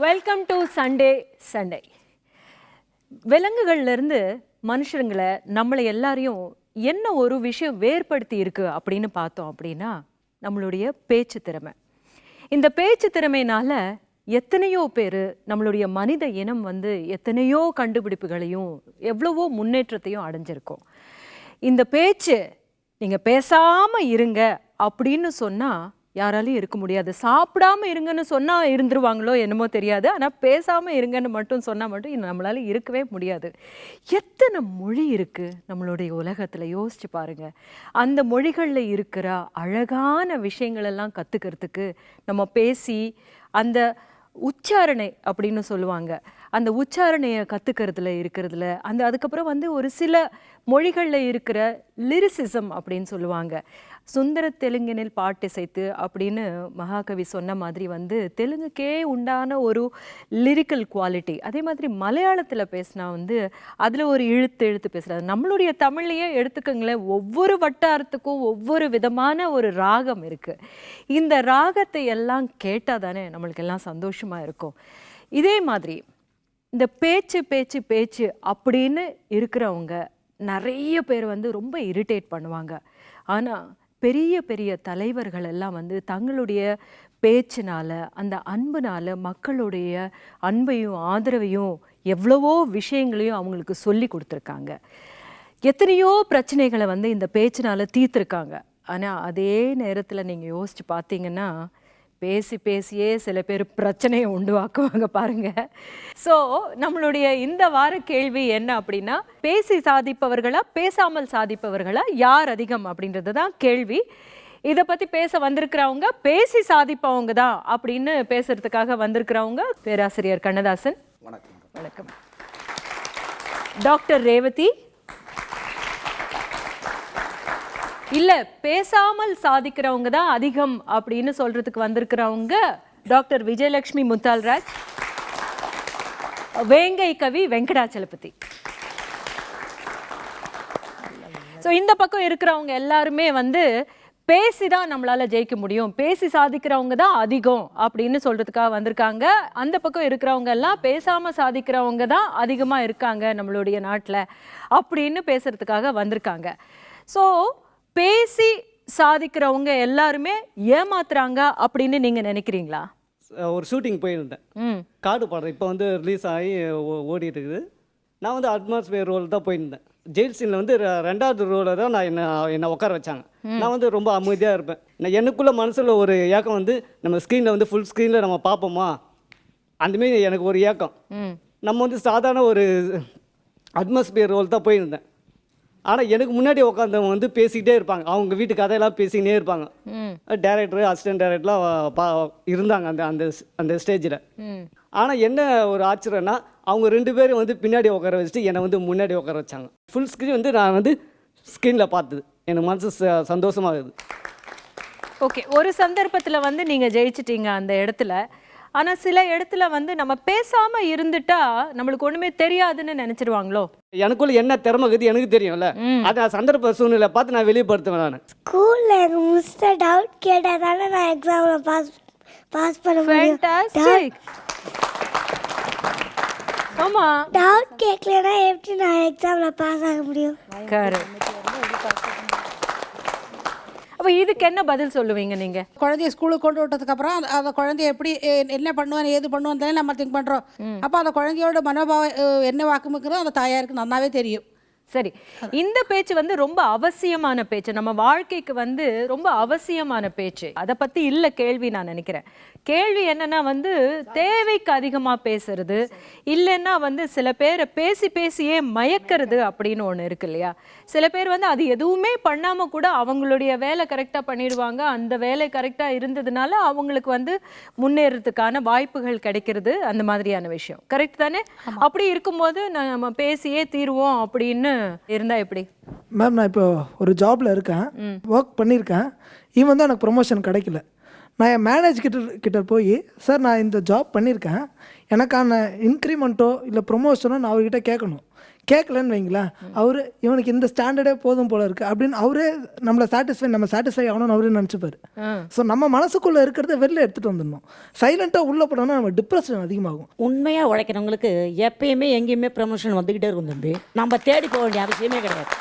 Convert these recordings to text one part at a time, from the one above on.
Welcome to Sunday. விலங்குகள்லேருந்து மனுஷங்களை நம்மளை எல்லாரையும் என்ன ஒரு விஷயம் வேறுபடுத்தி இருக்கு அப்படின்னு பார்த்தோம் அப்படின்னா நம்மளுடைய பேச்சு திறமை. இந்த பேச்சு திறமையினால எத்தனையோ பேர் நம்மளுடைய மனித இனம் எத்தனையோ கண்டுபிடிப்புகளையும் எவ்வளவோ முன்னேற்றத்தையும் அடைஞ்சிருக்கோம். இந்த பேச்சு நீங்கள் பேசாமல் இருங்க அப்படின்னு சொன்னால் யாராலையும் இருக்க முடியாது. சாப்பிடாம இருங்கன்னு சொன்னால் இருந்துருவாங்களோ என்னமோ தெரியாது. ஆனால் பேசாமல் இருங்கன்னு மட்டும் சொன்னால் மட்டும் நம்மளால இருக்கவே முடியாது. எத்தனை மொழி இருக்குது நம்மளுடைய உலகத்தில், யோசிச்சு பாருங்கள். அந்த மொழிகளில் இருக்கிற அழகான விஷயங்களெல்லாம் கற்றுக்கிறதுக்கு நம்ம பேசி அந்த உச்சாரணை அப்படின்னு சொல்லுவாங்க, அந்த உச்சாரணையை கற்றுக்கிறதுல அதுக்கப்புறம் ஒரு சில மொழிகளில் இருக்கிற லிரிசிசம் அப்படின்னு சொல்லுவாங்க. சுந்தர தெலுங்கினில் பாட்டிசைத்து அப்படின்னு மகாகவி சொன்ன மாதிரி தெலுங்குக்கே உண்டான ஒரு லிரிக்கல் குவாலிட்டி. அதே மாதிரி மலையாளத்தில் பேசினா அதில் ஒரு இழுத்து பேசுகிறது. நம்மளுடைய தமிழ்லையே எடுத்துக்கோங்களேன், ஒவ்வொரு வட்டாரத்துக்கும் ஒவ்வொரு விதமான ஒரு ராகம் இருக்குது. இந்த ராகத்தை எல்லாம் கேட்டால் தானே நம்மளுக்கு எல்லாம் சந்தோஷமாக இருக்கும். இதே மாதிரி இந்த பேச்சு அப்படின்னு இருக்கிறவங்க நிறைய பேர் ரொம்ப இரிட்டேட் பண்ணுவாங்க. ஆனால் பெரிய பெரிய தலைவர்கள் எல்லாம் தங்களுடைய பேச்சினால், அந்த அன்புனால் மக்களுடைய அன்பையும் ஆதரவையும் எவ்வளவோ விஷயங்களையும் அவங்களுக்கு சொல்லி கொடுத்துருக்காங்க. எத்தனையோ பிரச்சனைகளை இந்த பேச்சினால் தீர்த்துருக்காங்க. ஆனால் அதே நேரத்தில் நீங்கள் யோசித்து பார்த்தீங்கன்னா பேசியே சில பேர் பிரச்சனையை உண்டுவாக்குவாங்க பாருங்க. ஸோ நம்மளுடைய இந்த வார கேள்வி என்ன அப்படின்னா, பேசி சாதிப்பவர்களா பேசாமல் சாதிப்பவர்களா யார் அதிகம் அப்படின்றது தான் கேள்வி. இதை பற்றி பேச வந்திருக்கிறவங்க பேசி சாதிப்பவங்க தான் அப்படின்னு பேசுறதுக்காக வந்திருக்கிறவங்க பேராசிரியர் கண்ணதாசன். வணக்கம். வணக்கம். டாக்டர் ரேவதி. இல்லை, பேசாமல் சாதிக்கிறவங்க தான் அதிகம் அப்படின்னு சொல்றதுக்கு வந்திருக்கிறவங்க டாக்டர் விஜயலட்சுமி முத்தால்ராஜ், வேங்கை கவி வெங்கடாச்சலபதி. ஸோ இந்த பக்கம் இருக்கிறவங்க எல்லாருமே பேசிதான் நம்மளால ஜெயிக்க முடியும், பேசி சாதிக்கிறவங்க தான் அதிகம் அப்படின்னு சொல்றதுக்காக வந்திருக்காங்க. அந்த பக்கம் இருக்கிறவங்க எல்லாம் பேசாம சாதிக்கிறவங்க தான் அதிகமாக இருக்காங்க நம்மளுடைய நாட்டில் அப்படின்னு பேசுறதுக்காக வந்திருக்காங்க. ஸோ பேசி சாதிக்கிறவங்க எல்லாருமே ஏமாத்துறாங்க அப்படின்னு நீங்க நினைக்கிறீங்களா? ஒரு ஷூட்டிங் போயிருந்தேன், காடு பாடுறேன். இப்போ ரிலீஸ் ஆகி ஓடிட்டு இருக்குது. நான் அட்மாஸ்பியர் ரோல் தான் போயிருந்தேன். ஜெயில் சீனில் ரெண்டாவது ரோலை தான் என்னை உட்கார வச்சாங்க. நான் ரொம்ப அமைதியாக இருப்பேன். நான் எனக்குள்ள மனசில் ஒரு ஏக்கம் நம்ம ஸ்க்ரீனில் ஃபுல் ஸ்க்ரீனில் நம்ம பார்ப்போமா, அந்தமாரி எனக்கு ஒரு ஏக்கம். நம்ம சாதாரண ஒரு அட்மாஸ்பியர் ரோல் தான் போயிருந்தேன். ஆனால் எனக்கு முன்னாடி உட்காந்தவங்க பேசிக்கிட்டே இருப்பாங்க, அவங்க வீட்டு கதையெல்லாம் பேசிக்கிட்டே இருப்பாங்க. டைரக்டர், அசிஸ்டன்ட் டைரக்டர்லாம் இருந்தாங்க அந்த அந்த ஸ்டேஜில். ஆனால் என்ன ஒரு ஆச்சரியம்னா, அவங்க 2 பேரும் பின்னாடி உட்கார வச்சுட்டு என்னை முன்னாடி உட்கார வச்சாங்க. ஃபுல் ஸ்க்ரீன் நான் ஸ்க்ரீனில் பார்த்தது எனக்கு மனசு சந்தோஷமாகுது. ஓகே, ஒரு சந்தர்ப்பத்தில் நீங்கள் ஜெயிச்சிட்டீங்க அந்த இடத்துல. ஆனால் சில இடத்துல நம்ம பேசாமல் இருந்துட்டா நம்மளுக்கு ஒன்றுமே தெரியாதுன்னு நினச்சிடுவாங்களோ? எனக்குள்ள என்ன திறமை இருக்குது எனக்கு தெரியும்ல, அதை சந்தர்ப்ப சூழ்நிலை பார்த்து நான் வெளிப்படுத்துவேன். நான் ஸ்கூலில் எனக்கு மிஸ்டர் டவுட் கேட்டால் தானே நான் எக்ஸாமில் பாஸ் பண்ண முடியும். ஆமாம், டவுட் கேட்கலன்னா எப்படி நான் எக்ஸாமில் பாஸ் ஆக முடியும்? அப்போ இதுக்கு என்ன பதில் சொல்லுவீங்க நீங்கள்? குழந்தைய ஸ்கூலுக்கு கொண்டு விட்டதுக்கப்புறம் அந்த குழந்தைய எப்படி என்ன பண்ணுவான் ஏது பண்ணுவான் தானே நம்ம திங்க் பண்ணுறோம். அப்போ அந்த குழந்தையோட மனோபாவம் என்ன வாக்குமுக்கிறோம் அந்த தாயாருக்கு நல்லாவே தெரியும். சரி, இந்த பேச்சு ரொம்ப அவசியமான பேச்சு, நம்ம வாழ்க்கைக்கு ரொம்ப அவசியமான பேச்சு. அதை பற்றி இல்லை கேள்வி. நான் நினைக்கிறேன் கேள்வி என்னன்னா தேவைக்கு அதிகமாக பேசுறது, இல்லைன்னா சில பேரை பேசியே மயக்கிறது அப்படின்னு ஒன்று இருக்கு இல்லையா? சில பேர் அது எதுவுமே பண்ணாமல் கூட அவங்களுடைய வேலை கரெக்டாக பண்ணிடுவாங்க. அந்த வேலை கரெக்டாக இருந்ததுனால அவங்களுக்கு முன்னேறதுக்கான வாய்ப்புகள் கிடைக்கிறது. அந்த மாதிரியான விஷயம் கரெக்ட் தானே? அப்படி இருக்கும்போது நம்ம பேசியே தீருவோம் அப்படின்னு இருந்தா எப்படி? மேம், நான் இப்போ ஒரு ஜாப்ல இருக்கேன், ஒர்க் பண்ணியிருக்கேன். இவன் தான் எனக்கு ப்ரொமோஷன் கிடைக்கல. நான் என் மேனேஜ்கிட்ட போய், சார் நான் இந்த ஜாப் பண்ணியிருக்கேன், எனக்கான இன்க்ரிமெண்ட்டோ இல்லை ப்ரொமோஷனோ நான் அவர்கிட்ட கேட்கணும். கேட்கலன்னு வைங்களேன், அவரு இவனுக்கு இந்த ஸ்டாண்டர்டே போதும் போல இருக்கு அப்படின்னு அவரே நம்மளை நம்ம சாட்டிஸ்ஃபை ஆகணும்னு அவரே நினச்சிப்பாரு. ஸோ நம்ம மனசுக்குள்ளே இருக்கிறத வெளில எடுத்துகிட்டு வந்துடணும். சைலண்ட்டாக உள்ளே போனோம்னா நம்ம டிப்ரெஷன் அதிகமாகும். உண்மையாக உழைக்கிறவங்களுக்கு எப்பயுமே எங்கேயுமே ப்ரமோஷன் வந்துக்கிட்டே இருக்கும் தம்பி. நம்ம தேடி போக வேண்டிய அவசியமே கிடையாது.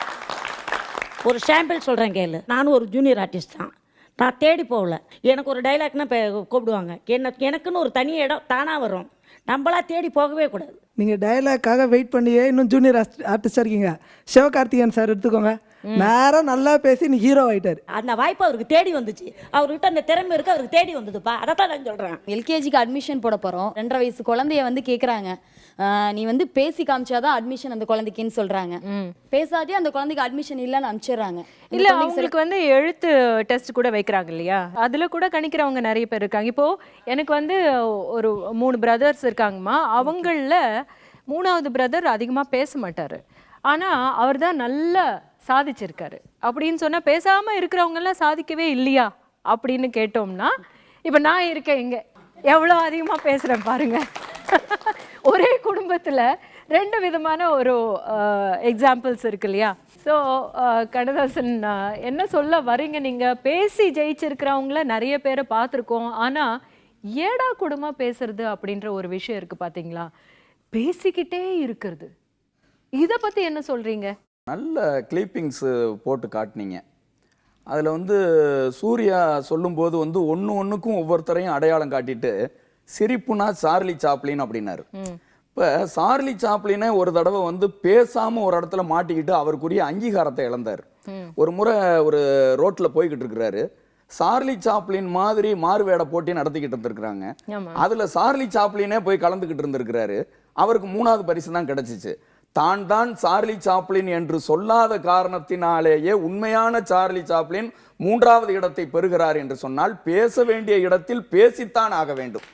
ஒரு சாம்பிள் சொல்கிறேன் கேளு. நானும் ஒரு ஜூனியர் ஆர்டிஸ்ட் தான். நான் தேடி போகல. எனக்கு ஒரு டைலாக்னா இப்போ கூப்பிடுவாங்க. எனக்குன்னு ஒரு தனி இடம் தானாக வரும். நம்மளா தேடி போகவே கூடாது. நீங்கள் டயலாக்காக வெயிட் பண்ணியே இன்னும் ஜூனியர் ஆர்டிஸ்டாக இருக்கீங்க. சிவகார்த்திகேயன் சார் எடுத்துக்கோங்க, நேரம் நல்லா பேசி நீ ஹீரோ ஆகிட்டார். அந்த வாய்ப்பு அவருக்கு தேடி வந்துச்சு. அவர்கிட்ட அந்த திறமை இருக்குது, அவருக்கு தேடி வந்ததுப்பா. அதை தான் நான் சொல்கிறேன். எல்கேஜிக்கு அட்மிஷன் போட போகிறோம். 2.5 வயசு குழந்தைய வந்து கேட்குறாங்க, நீ வந்து பேசி காமிச்சாதான் அட்மிஷன் அந்த குழந்தைக்குன்னு சொல்கிறாங்க. பேசாதே அந்த குழந்தைக்கு அட்மிஷன் இல்லைன்னு அனுப்பிச்சிடுறாங்க. இல்ல அவங்களுக்கு வந்து எழுத்து டெஸ்ட் கூட வைக்கிறாங்க இல்லையா, அதுல கூட கணிக்கிறவங்க நிறைய பேர் இருக்காங்க. இப்போ எனக்கு வந்து ஒரு 3 பிரதர்ஸ் இருக்காங்கம்மா. அவங்கள 3வது பிரதர் அதிகமா பேச மாட்டாரு, ஆனா அவர் தான் நல்லா சாதிச்சிருக்காரு அப்படின்னு சொன்னா, பேசாம இருக்கிறவங்க எல்லாம் சாதிக்கவே இல்லையா அப்படின்னு கேட்டோம்னா, இப்ப நான் இருக்கேன் இங்க எவ்வளவு அதிகமா பேசுறேன் பாருங்க. ஒரே குடும்பத்துல 2 விதமான ஒரு எக்ஸாம்பிள்ஸ் இருக்கு இல்லையா. ஸோ கண்ணதாசன் என்ன சொல்ல வரீங்க, நீங்கள் பேசி ஜெயிச்சிருக்கிறவங்கள நிறைய பேரை பார்த்துருக்கோம், ஆனால் ஏடா கூடமா பேசுறது அப்படின்ற ஒரு விஷயம் இருக்குது பார்த்தீங்களா, பேசிக்கிட்டே இருக்கிறது. இதை பற்றி என்ன சொல்கிறீங்க? நல்ல கிளிப்பிங்ஸு போட்டு காட்டினீங்க. அதில் வந்து சூர்யா சொல்லும்போது வந்து ஒன்றுக்கும் ஒவ்வொருத்தரையும் அடையாளம் காட்டிட்டு, சிரிப்புனா சார்லி சாப்ளின் அப்படின்னாரு. இப்போ சார்லி சாப்ளினே ஒரு தடவை வந்து பேசாமல் ஒரு இடத்துல மாட்டிக்கிட்டு அவருக்குரிய அங்கீகாரத்தை இழந்தார். ஒரு முறை ஒரு ரோட்டில் போய்கிட்டு இருக்கிறாரு. சார்லி சாப்ளின் மாதிரி மாறுவேட போட்டி நடத்திக்கிட்டு இருந்திருக்கிறாங்க. அதில் சார்லி சாப்ளினே போய் கலந்துக்கிட்டு இருந்திருக்கிறாரு. அவருக்கு 3வது பரிசு தான் கிடைச்சிச்சு. தான் சார்லி சாப்ளின் என்று சொல்லாத காரணத்தினாலேயே உண்மையான சார்லி சாப்ளின் 3வது இடத்தை பெறுகிறார் என்று சொன்னால், பேச வேண்டிய இடத்தில் பேசித்தான் ஆக வேண்டும்.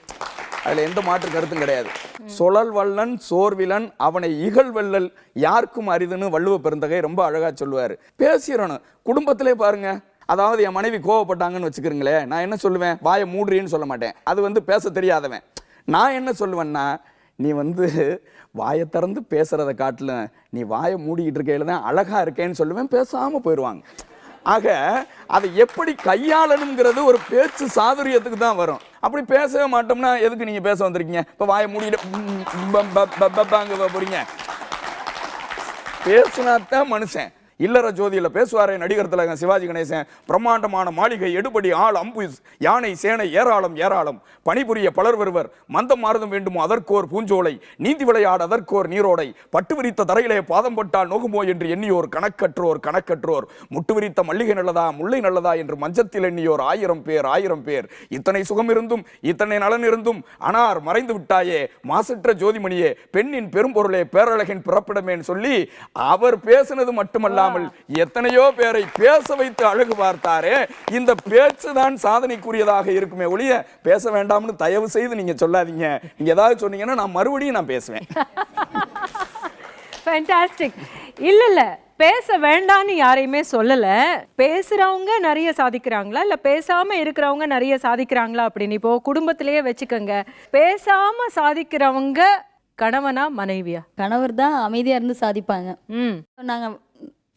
அதுல எந்த மாற்று கருத்தும் கிடையாது. சொழல் வல்லன் சோர்விலன் அவனை இகழ்வெல்லல் யாருக்கும் அரிதுன்னு வள்ளுவ பெருந்தகை ரொம்ப அழகா சொல்லுவாரு. பேசிடணும். குடும்பத்திலே பாருங்க, அதாவது என் மனைவி கோவப்பட்டாங்கன்னு வச்சுக்கிறீங்களே, நான் என்ன சொல்லுவேன், வாயை மூடுறின்னு சொல்ல மாட்டேன். அது வந்து பேச தெரியாதவன். நான் என்ன சொல்லுவேன்னா, நீ வந்து வாயை திறந்து பேசுறதை காட்டிலும் நீ வாயை மூடிக்கிட்டு இருக்கையில தான் அழகா இருக்கேன்னு சொல்லுவேன். பேசாம போயிடுவாங்க. ஆக அதை எப்படி கையாளணுங்கிறது ஒரு பேச்சு சாதுரியத்துக்கு தான் வரும். அப்படி பேசவே மாட்டோம்னா எதுக்கு நீங்க பேச வந்திருக்கீங்க, இப்போ வாயை மூடிட்டு போறீங்க. பேசுனாத்தான் மனுஷன். இல்லற ஜோதியில பேசுவாரே நடிகர் திலகம் சிவாஜி கணேசன். பிரம்மாண்டமான மாளிகை, எடுபடி, ஆள், அம்பு, யானை, சேனை ஏராளம் ஏராளம், பணிபுரிய பலர் வருவர், மந்தம் மாறுதம் வேண்டுமோ அதற்கோர் பூஞ்சோலை, நீந்தி விளையாட அதற்கோர் நீரோடை, பட்டு விரித்த தரையிலே பாதம் பட்டால் நோகுமோ என்று எண்ணியோர் கணக்கற்றோர், முட்டு விரித்த மல்லிகை நல்லதா முல்லை நல்லதா என்று மஞ்சத்தில் எண்ணியோர் 1000 பேர். இத்தனை சுகம் இருந்தும் இத்தனை நலன் இருந்தும் அனார் மறைந்து விட்டாயே மாசற்ற ஜோதிமணியே, பெண்ணின் பெரும்பொருளே, பேரழகின் பிறப்பிடமேன்னு சொல்லி அவர் பேசினது மட்டுமல்ல, எத்தனையோ பேரை பேச வைத்து அழகு பார்த்தாரே. இந்த பேச்சு தான் சாதனைக்குரியதாக இருக்குமே ஒழிய பேச வேண்டாம்னு தயவு செய்து நீங்க சொல்லாதீங்க. நீங்க ஏதாவது சொன்னீங்கன்னா நான் மறுபடியும் பேசுவேன். ஃபேண்டாஸ்டிக். இல்ல பேச வேண்டாம்னு யாரையுமே சொல்லல. பேசுறவங்க நிறைய சாதிக்கிறாங்களா இல்ல பேசாம இருக்கிறவங்க நிறைய சாதிக்கிறாங்களா அப்படின்னு இப்போ குடும்பத்திலேயே வச்சுக்கோங்க. பேசாம சாதிக்கிறவங்க கணவனா மனைவியா? கணவர் தான் அமைதியாக இருந்து சாதிப்பாங்க. நாங்கள்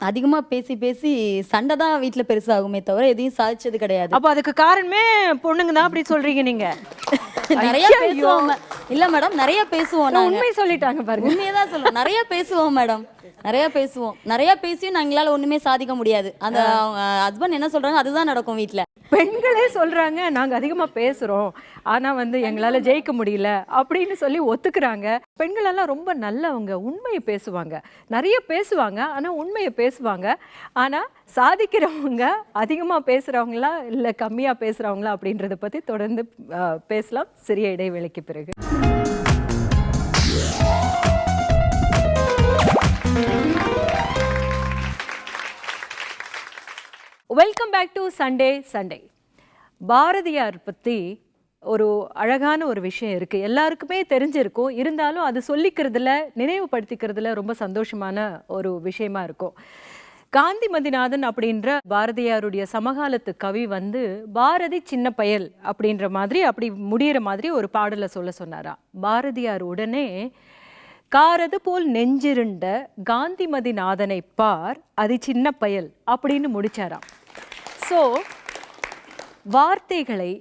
அதிகமாக பேசி சண்டை தான் வீட்டில் பெருசாகுமே தவிர எதையும் சாதிச்சது கிடையாது. அப்போ அதுக்கு காரணமே பொண்ணுங்க தான் அப்படி சொல்றீங்க நீங்க? நிறைய பேசுவோம். இல்ல மேடம், நிறைய பேசுவோம். உண்மை சொல்லிட்டாங்க பாருங்க. உண்மையை தான் சொல்லுவோம். நிறைய பேசுவோம் மேடம், நிறைய பேசியும் எங்களால் ஒண்ணுமே சாதிக்க முடியாது. அந்த ஹஸ்பண்ட் என்ன சொல்றாங்க அதுதான் நடக்கும் வீட்டில். பெண்களே சொல்றாங்க நாங்க அதிகமா பேசுறோம், ஆனா வந்து எங்களால ஜெயிக்க முடியல அப்படின்னு சொல்லி ஒத்துக்கிறாங்க. பெண்கள் எல்லாம் ரொம்ப நல்லவங்க, உண்மையை பேசுவாங்க, நிறைய பேசுவாங்க, ஆனா உண்மையை பேசுவாங்க. ஆனா சாதிக்கிறவங்க அதிகமா பேசுறவங்களா இல்ல கம்மியா பேசுறவங்களா அப்படின்றத பத்தி தொடர்ந்து பேசலாம் சிறிய இடைவேளைக்கு பிறகு. Welcome back to Sunday. Bharathiyar பற்றி ஒரு அழகான ஒரு விஷயம் இருக்குது, எல்லாருக்குமே தெரிஞ்சிருக்கும். இருந்தாலும் அது சொல்லிக்கிறதுல நினைவுபடுத்திக்கிறதுல ரொம்ப சந்தோஷமான ஒரு விஷயமா இருக்கும். காந்தி மதிநாதன் அப்படின்ற பாரதியாருடைய சமகாலத்து கவி வந்து பாரதி சின்ன பயல் அப்படின்ற மாதிரி அப்படி முடிகிற மாதிரி ஒரு பாடலை சொல்ல சொன்னாரா. பாரதியார் உடனே காரது போல் நெஞ்சிருண்ட காந்திமதி நாதனை பார் அது சின்ன பயல் அப்படின்னு முடிச்சாராம். ஸோ வார்த்தைகளை,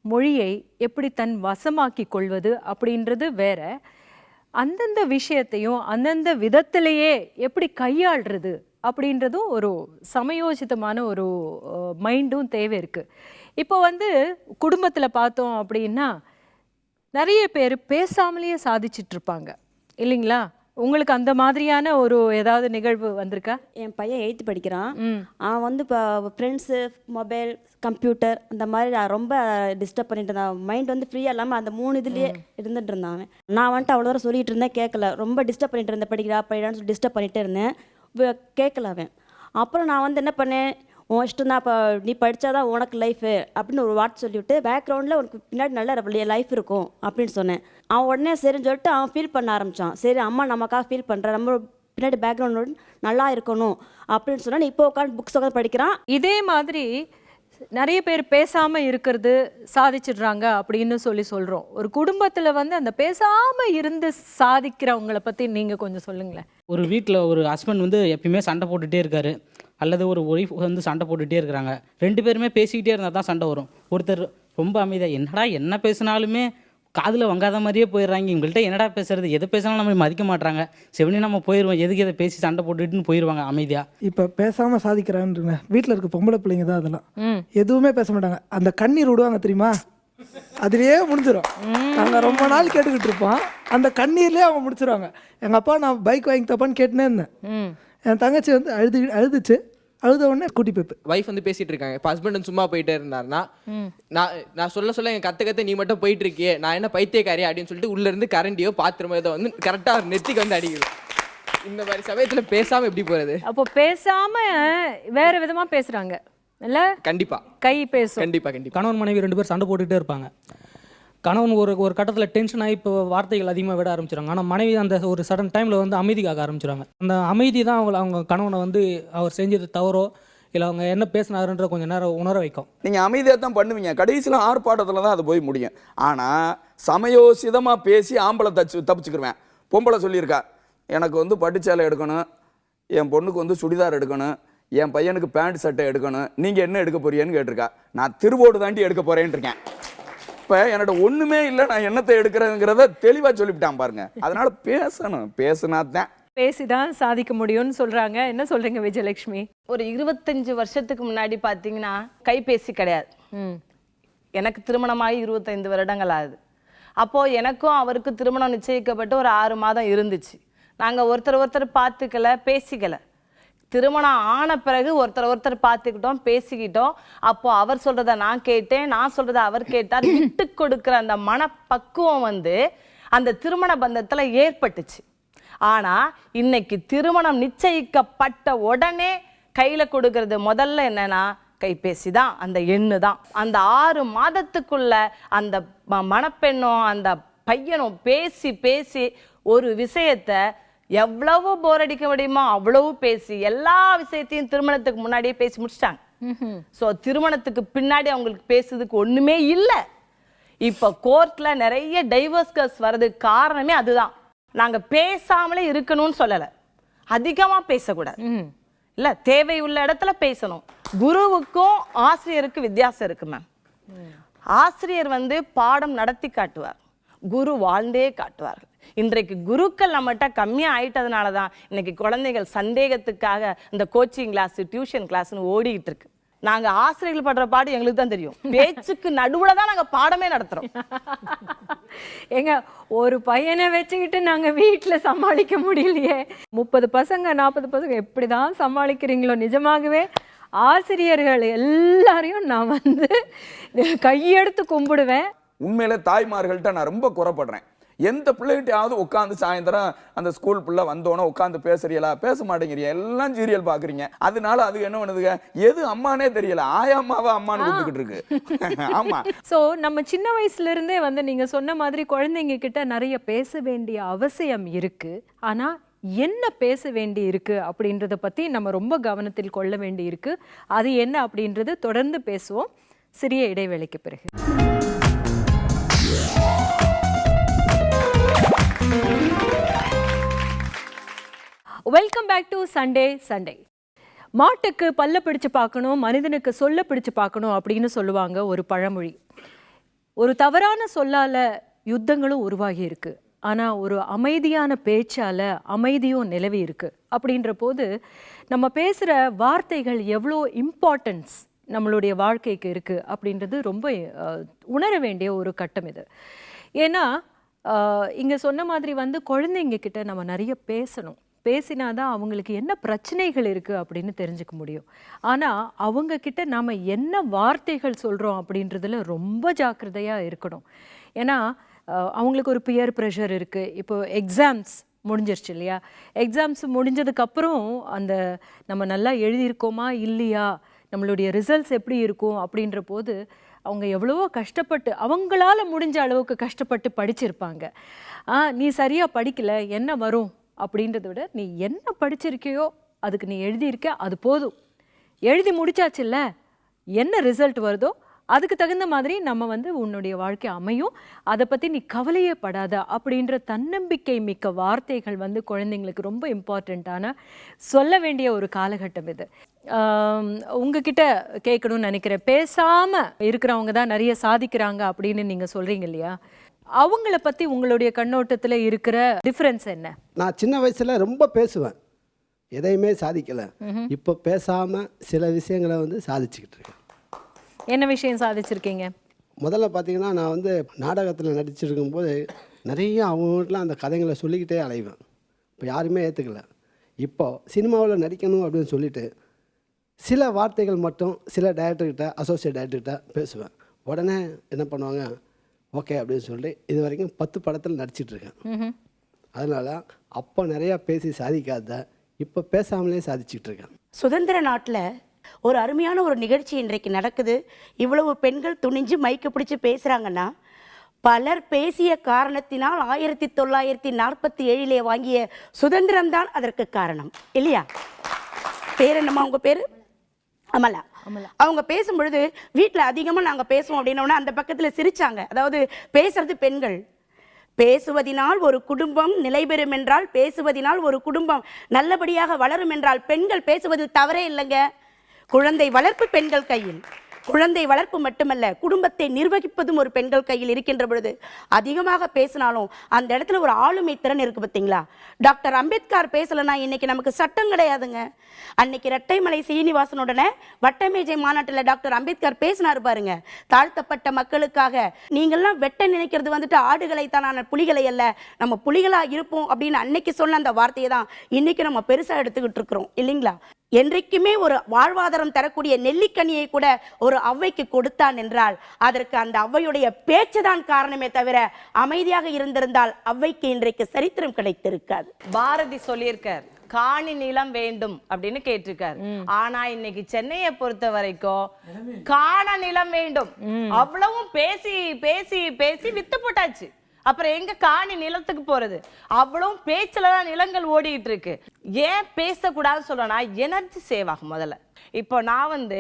மொழியை எப்படி தன் வசமாக்கி கொள்வது அப்படின்றது வேற, அந்தந்த விஷயத்தையும் அந்தந்த விதத்திலேயே எப்படி கையாள்றது அப்படின்றதும் ஒரு சமயோசிதமான ஒரு மைண்டும் தேவை இருக்குது. இப்போ வந்து குடும்பத்தில் பார்த்தோம் அப்படின்னா நிறைய பேர் பேசாமலேயே சாதிச்சிட்ருப்பாங்க இல்லைங்களா? உங்களுக்கு அந்த மாதிரியான ஒரு ஏதாவது நிகழ்வு வந்திருக்கா? என் பையன் 8th படிக்கிறான். அவன் வந்து இப்போ ஃப்ரெண்ட்ஸு, மொபைல், கம்ப்யூட்டர் அந்த மாதிரி நான் ரொம்ப டிஸ்டர்ப் பண்ணிட்டு இருந்தான். மைண்ட் வந்து ஃப்ரீயாக இல்லாமல் அந்த 3 இதுலேயே இருந்துட்டு இருந்தான் அவன். நான் வந்துட்டு அவ்வளோ தூரம் சொல்லிட்டு இருந்தேன், கேட்கல. ரொம்ப டிஸ்டர்ப் பண்ணிட்டு இருந்தேன், படிக்கிறான்னு சொல்லி டிஸ்டர்ப் பண்ணிகிட்டே இருந்தேன், கேட்கல அவன். அப்புறம் நான் வந்து என்ன பண்ணேன், உன் இஷ்டம் தான், இப்போ நீ படித்தாதான் உனக்கு லைஃபு அப்படின்னு ஒரு வார்த்தை சொல்லிவிட்டு பேக்ரவுண்டில் உனக்கு பின்னாடி நல்ல லைஃப் இருக்கும் அப்படின்னு சொன்னேன். அவன் உடனே சரின்னு சொல்லிட்டு அவன் ஃபீல் பண்ண ஆரம்பித்தான். சரி அம்மா நமக்காக ஃபீல் பண்ணுற, நம்ம பின்னாடி பேக்ரவுண்ட் நல்லா இருக்கணும் அப்படின்னு சொன்னால் இப்போ உட்காந்து புக்ஸ் உட்காந்து படிக்கிறான். இதே மாதிரி நிறைய பேர் பேசாமல் இருக்கிறது சாதிச்சிடுறாங்க அப்படின்னு சொல்கிறோம். ஒரு குடும்பத்தில் வந்து அந்த பேசாமல் இருந்து சாதிக்கிறவங்கள பற்றி நீங்கள் கொஞ்சம் சொல்லுங்களேன். ஒரு வீட்டில் ஒரு ஹஸ்பண்ட் வந்து எப்பயுமே சண்டை போட்டுகிட்டே இருக்காரு, அல்லது ஒரு ஒய்ஃப் வந்து சண்டை போட்டுகிட்டே இருக்கிறாங்க. 2 பேருமே பேசிக்கிட்டே இருந்தால் தான் சண்டை வரும். ஒருத்தர் ரொம்ப அமைதியாக என்னடா என்ன பேசினாலுமே காதில் வங்காத மாதிரியே போயிடுறாங்க, இவங்கள்ட்ட என்னடா பேசுறது, எதை பேசினாலும் நம்ம மதிக்க மாட்டாங்க, செவனி நம்ம போயிடுவோம், எதுக்கு எதை பேசி சண்டை போட்டுட்டுன்னு போயிடுவாங்க அமைதியாக. இப்போ பேசாமல் சாதிக்கிறான்னுங்க வீட்டில் இருக்க பொம்பளை பிள்ளைங்க தான் அதெல்லாம். எதுவுமே பேச மாட்டாங்க. அந்த கண்ணீர் விடுவாங்க தெரியுமா, அதுலேயே முடிஞ்சிடும். நாங்கள் ரொம்ப நாள் கேட்டுக்கிட்டு இருப்போம், அந்த கண்ணீர்லேயே அவங்க முடிச்சிருவாங்க. எங்கள் அப்பா நான் பைக் வாங்கி தப்பான்னு கேட்டுனே இருந்தேன். என் தங்கச்சி வந்து அழுதுச்சு. அழுத உடனே கூட்டி போய்ப்பு வைஃப் வந்து பேசிட்டு இருக்காங்க. இப்போ ஹஸ்பண்ட் சும்மா போயிட்டே இருந்தாருன்னா நான் சொல்ல என் கத்த நீ மட்டும் போயிட்டு இருக்கியே, நான் என்ன பைத்தியக்காரி அப்படின்னு சொல்லிட்டு உள்ள இருந்து கரண்டியோ பாத்திரமோ ஏதோ வந்து கரெக்டாக நெத்திக்கு வந்து அடிக்கணும். இந்த மாதிரி சமயத்துல பேசாம எப்படி போறது? அப்போ பேசாம வேற விதமா பேசுறாங்க இல்ல? கண்டிப்பா கை பேசும். கண்டிப்பா கண்டிப்பா. கணவன் மனைவி 2 பேர் சண்டை போட்டுகிட்டே இருப்பாங்க. கணவன் ஒரு கட்டத்தில் டென்ஷன் ஆகி இப்போ வார்த்தைகள் அதிகமாக விட ஆரம்பிச்சிடுறாங்க. ஆனால் மனைவி அந்த ஒரு சடன் டைமில் வந்து அமைதிக்காக ஆரம்பிச்சிடுறாங்க. அந்த அமைதி தான் அவங்க கணவனை வந்து அவர் செஞ்சது தவறோ இல்லை அவங்க என்ன பேசினாருன்ற கொஞ்சம் நேரம் உணர வைக்கும். நீங்கள் அமைதியாக தான் பண்ணுவீங்க, கடைசியில் ஆர்ப்பாட்டத்தில் தான் அது போய் முடியும். ஆனால் சமயோசிதமாக பேசி ஆம்பளை தப்பிச்சுக்கிருவேன். பொம்பளை சொல்லியிருக்கா, எனக்கு வந்து பட்டுச்சேலை எடுக்கணும், என் பொண்ணுக்கு வந்து சுடிதார் எடுக்கணும், என் பையனுக்கு பேண்ட் சட்டை எடுக்கணும், நீங்கள் என்ன எடுக்க போறீங்கன்னு கேட்டிருக்கா. நான் திருவோடு தாண்டி எடுக்க போகிறேன்னு இருக்கேன். இப்போ என்னோட ஒன்றுமே இல்லை, நான் என்னத்தை எடுக்கிறேங்கிறத தெளிவாக சொல்லிவிட்டான் பாருங்க. அதனால பேசணும், பேசினா தான் பேசிதான் சாதிக்க முடியும்னு சொல்றாங்க. என்ன சொல்றீங்க விஜயலட்சுமி? ஒரு 25 வருஷத்துக்கு முன்னாடி பார்த்தீங்கன்னா கைபேசி கிடையாது. எனக்கு திருமணமாகி 25 வருடங்கள் ஆகுது. அப்போது எனக்கும் அவருக்கும் திருமணம் நிச்சயிக்கப்பட்டு ஒரு 6 மாதம் இருந்துச்சு. நாங்கள் ஒருத்தர் பார்த்துக்கல, பேசிக்கலை. திருமணம் ஆன பிறகு ஒருத்தர் பார்த்துக்கிட்டோம், பேசிக்கிட்டோம். அப்போ அவர் சொல்றத நான் கேட்டேன், நான் சொல்றத அவர் கேட்டார். விட்டு கொடுக்குற அந்த மனப்பக்குவம் வந்து அந்த திருமண பந்தத்துல ஏற்பட்டுச்சு. ஆனா இன்னைக்கு திருமணம் நிச்சயிக்கப்பட்ட உடனே கையில கொடுக்கறது முதல்ல என்னன்னா கைபேசி தான், அந்த எண்ணு தான். அந்த 6 மாதத்துக்குள்ள அந்த மணப்பெண்ணும் அந்த பையனும் பேசி ஒரு விஷயத்தை எவ்வளவு போர் அடிக்க முடியுமோ அவ்வளவு பேசி எல்லா விஷயத்தையும் திருமணத்துக்கு முன்னாடியே பேசி முடிச்சிட்டாங்க. ஸோ திருமணத்துக்கு பின்னாடி அவங்களுக்கு பேசுறதுக்கு ஒண்ணுமே இல்லை. இப்போ கோர்ட்ல நிறைய டைவர்ஸ் கேஸ் வர்றதுக்கு காரணமே அதுதான். நாங்க பேசாமலே இருக்கணும்னு சொல்லலை, அதிகமா பேசக்கூடாது இல்ல, தேவை உள்ள இடத்துல பேசணும். குருவுக்கும் ஆசிரியருக்கு வித்தியாசம் இருக்கு மேம். ஆசிரியர் வந்து பாடம் நடத்தி காட்டுவார், குரு வாழ்ந்தே காட்டுவார்கள். இன்றைக்கு குருக்கள் நம்மகிட்ட கம்மியாக ஆயிட்டதுனால தான் இன்னைக்கு குழந்தைகள் சந்தேகத்துக்காக இந்த கோச்சிங் கிளாஸ், டியூஷன் கிளாஸ்னு ஓடிக்கிட்டு இருக்கு. நாங்கள் ஆசிரியர்கள் படுற பாடு எங்களுக்கு தான் தெரியும். பேச்சுக்கு நடுவில் தான் நாங்கள் பாடமே நடத்துகிறோம். ஏங்க ஒரு பையனை வச்சுக்கிட்டு நாங்கள் வீட்டில் சமாளிக்க முடியலையே. 30 பசங்க 40 பசங்க எப்படி தான் சமாளிக்கிறீங்களோ. நிஜமாகவே ஆசிரியர்கள் எல்லாரையும் நான் வந்து கையெடுத்து கும்பிடுவேன். உண்மையில தாய்மார்கள்ட்ட நான் ரொம்ப குறைப்படுறேன். எந்த பிள்ளைகிட்டையாவது உட்காந்து சாயந்தரம் அந்த ஸ்கூல் பிள்ளை வந்தோன்னே உட்காந்து பேசுறீங்களா, பேச மாட்டேங்கிறீங்க, எல்லாம் சீரியல் பாக்குறீங்க. அதனால அது என்ன பண்ணுதுங்க, எது அம்மானே தெரியல, ஆயாமாவா அம்மான்னு கூப்பிட்டுக்கிட்டு இருக்கு. ஆமா. ஸோ நம்ம சின்ன வயசுல இருந்தே வந்து நீங்க சொன்ன மாதிரி குழந்தைங்க கிட்ட நிறைய பேச வேண்டிய அவசியம் இருக்கு. ஆனா என்ன பேச வேண்டி இருக்கு அப்படின்றத பத்தி நம்ம ரொம்ப கவனத்தில் கொள்ள வேண்டி இருக்கு. அது என்ன அப்படின்றது தொடர்ந்து பேசுவோம் சிறிய இடைவேளைக்கு பிறகு. Welcome back to Sunday. மாட்டுக்கு பல்ல பிடிச்சு பார்க்கணும், மனிதனுக்கு சொல்ல பிடிச்சு பார்க்கணும் அப்படின்னு சொல்லுவாங்க ஒரு பழமொழி. ஒரு தவறான சொல்லால யுத்தங்களும் உருவாகி இருக்கு. ஆனால் ஒரு அமைதியான பேச்சால அமைதியும் நிலவி இருக்கு. அப்படின்ற போது நம்ம பேசுகிற வார்த்தைகள் எவ்வளோ இம்பார்ட்டன்ஸ் நம்மளுடைய வாழ்க்கைக்கு இருக்குது அப்படின்றது ரொம்ப உணர வேண்டிய ஒரு கட்டம் இது. ஏன்னா இங்கே சொன்ன மாதிரி வந்து குழந்தைங்க கிட்ட நம்ம நிறைய பேசணும். பேசினாதான் அவங்களுக்கு என்ன பிரச்சனைகள் இருக்குது அப்படின்னு தெரிஞ்சுக்க முடியும். ஆனால் அவங்கக்கிட்ட நாம் என்ன வார்த்தைகள் சொல்கிறோம் அப்படின்றதுல ரொம்ப ஜாக்கிரதையாக இருக்கணும். ஏன்னா அவங்களுக்கு ஒரு பியர் ப்ரெஷர் இருக்குது. இப்போ எக்ஸாம்ஸ் முடிஞ்சிருச்சு இல்லையா? எக்ஸாம்ஸ் முடிஞ்சதுக்கப்புறம் அந்த நம்ம நல்லா எழுதியிருக்கோமா இல்லையா, நம்மளுடைய ரிசல்ட்ஸ் எப்படி இருக்கும் அப்படின்ற போது அவங்க எவ்வளவோ கஷ்டப்பட்டு அவங்களால முடிஞ்ச அளவுக்கு கஷ்டப்பட்டு படிச்சிருப்பாங்க. நீ சரியாக படிக்கலை என்ன வரும் அப்படின்றத விட நீ என்ன படிச்சிருக்கையோ அதுக்கு நீ எழுதியிருக்க அது போதும். எழுதி முடிச்சாச்சுல்ல, என்ன ரிசல்ட் வருதோ அதுக்கு தகுந்த மாதிரி நம்ம வந்து உன்னுடைய வாழ்க்கை அமையும், அதை பற்றி நீ கவலையே படாத அப்படின்ற தன்னம்பிக்கை மிக்க வார்த்தைகள் வந்து குழந்தைங்களுக்கு ரொம்ப இம்பார்ட்டண்ட்டான சொல்ல வேண்டிய ஒரு காலகட்டம் இது. உங்ககிட்ட கேட்கணும்னு நினைக்கிறேன். பேசாமல் இருக்கிறவங்க தான் நிறைய சாதிக்கிறாங்க அப்படின்னு நீங்கள் சொல்கிறீங்க இல்லையா? அவங்கள பற்றி உங்களுடைய கண்ணோட்டத்தில் இருக்கிற டிஃப்ரென்ஸ் என்ன? நான் சின்ன வயசில் ரொம்ப பேசுவேன், எதையுமே சாதிக்கலை. இப்போ பேசாமல் சில விஷயங்களை வந்து சாதிச்சுக்கிட்டு இருக்கேன். என்ன விஷயம் சாதிச்சிருக்கீங்க? முதல்ல பார்த்தீங்கன்னா நான் வந்து நாடகத்தில் நடிச்சிருக்கும்போது நிறைய அவங்க வீட்டில் அந்த கதைகளை சொல்லிக்கிட்டே அலைவேன். இப்போ யாருமே ஏற்றுக்கல. இப்போ சினிமாவில் நடிக்கணும் அப்படின்னு சொல்லிட்டு சில வார்த்தைகள் மட்டும் சில டைரக்டர்கிட்ட அசோசியேட் டைரக்டர்கிட்ட பேசுவேன். உடனே என்ன பண்ணுவாங்க, ஓகே அப்படின்னு சொல்லி இது வரைக்கும் 10 படத்தில் நடிச்சிட்ருக்கேன். அதனால் அப்போ நிறையா பேசி சாதிக்காத இப்போ பேசாமலே சாதிச்சுட்டு இருக்கேன். சுதந்திர நாட்டில் ஒரு அருமையான ஒரு நிகழ்ச்சி இன்றைக்கு நடக்குது. இவ்வளவு பெண்கள் துணிஞ்சு மைக்கு பிடிச்சி பேசுகிறாங்கன்னா பலர் பேசிய காரணத்தினால் 1947 வாங்கிய சுதந்திரம்தான் அதற்கு காரணம் இல்லையா? பேர் என்னம்மா உங்கள் பேர்? அமலா. அவங்க பேசும்பொழுது வீட்டில் அதிகமாக நாங்கள் பேசுவோம் அப்படின்னோன்னா அந்த பக்கத்தில் சிரிச்சாங்க. அதாவது பேசுறது பெண்கள். பேசுவதினால் ஒரு குடும்பம் நிலை பெறும் என்றால், பேசுவதினால் ஒரு குடும்பம் நல்லபடியாக வளரும் என்றால் பெண்கள் பேசுவதில் தவறே இல்லைங்க. குழந்தை வளர்ப்பு பெண்கள் கையில். குழந்தை வளர்ப்பு மட்டுமல்ல, குடும்பத்தை நிர்வகிப்பதும் ஒரு பெண்கள் கையில் இருக்கின்ற பொழுது அதிகமாக பேசினாலும் அந்த இடத்துல ஒரு ஆளுமை திறன் இருக்கு. பார்த்தீங்களா? டாக்டர் அம்பேத்கர் பேசலைன்னா இன்னைக்கு நமக்கு சட்டம் கிடையாதுங்க. அன்னைக்கு இரட்டைமலை சீனிவாசனுடனே வட்டமேஜை மாநாட்டில் டாக்டர் அம்பேத்கர் பேசினார் பாருங்க. தாழ்த்தப்பட்ட மக்களுக்காக நீங்கள்லாம் வெட்ட நினைக்கிறது வந்துட்டு ஆடுகளை தான், புலிகளை அல்ல, நம்ம புலிகளா இருப்போம் அப்படின்னு அன்னைக்கு சொன்ன அந்த வார்த்தையை தான் இன்னைக்கு நம்ம பெருசா எடுத்துக்கிட்டு இருக்கிறோம் இல்லைங்களா? என்றைக்குமே ஒரு வாழ்வாதாரம் தரக்கூடிய நெல்லிக்கனியை கூட ஒரு ஔவைக்கு கொடுத்தான் என்றால் அதற்கு அந்த ஔவையுடைய பேச்சுதான் காரணமே தவிர அமைதியாக இருந்திருந்தால் ஔவைக்கு இன்றைக்கு சரித்திரம் கிடைத்திருக்காது. பாரதி சொல்லியிருக்கார், காணி நிலம் வேண்டும் அப்படின்னு கேட்டிருக்காரு. ஆனா இன்னைக்கு சென்னையை பொறுத்த வரைக்கும் காண நிலம் வேண்டும் அவ்வளவும் பேசி பேசி பேசி வித்து போட்டாச்சு. அப்புறம் எங்க காணி நிலத்துக்கு போறது? அவ்வளவும் பேச்சுலதான் நிலங்கள் ஓடிட்டு இருக்கு. ஏன் பேசக்கூடாதுன்னு சொல்றேன்னா எனர்ஜி சேவ் ஆகும். முதல்ல இப்போ நான் வந்து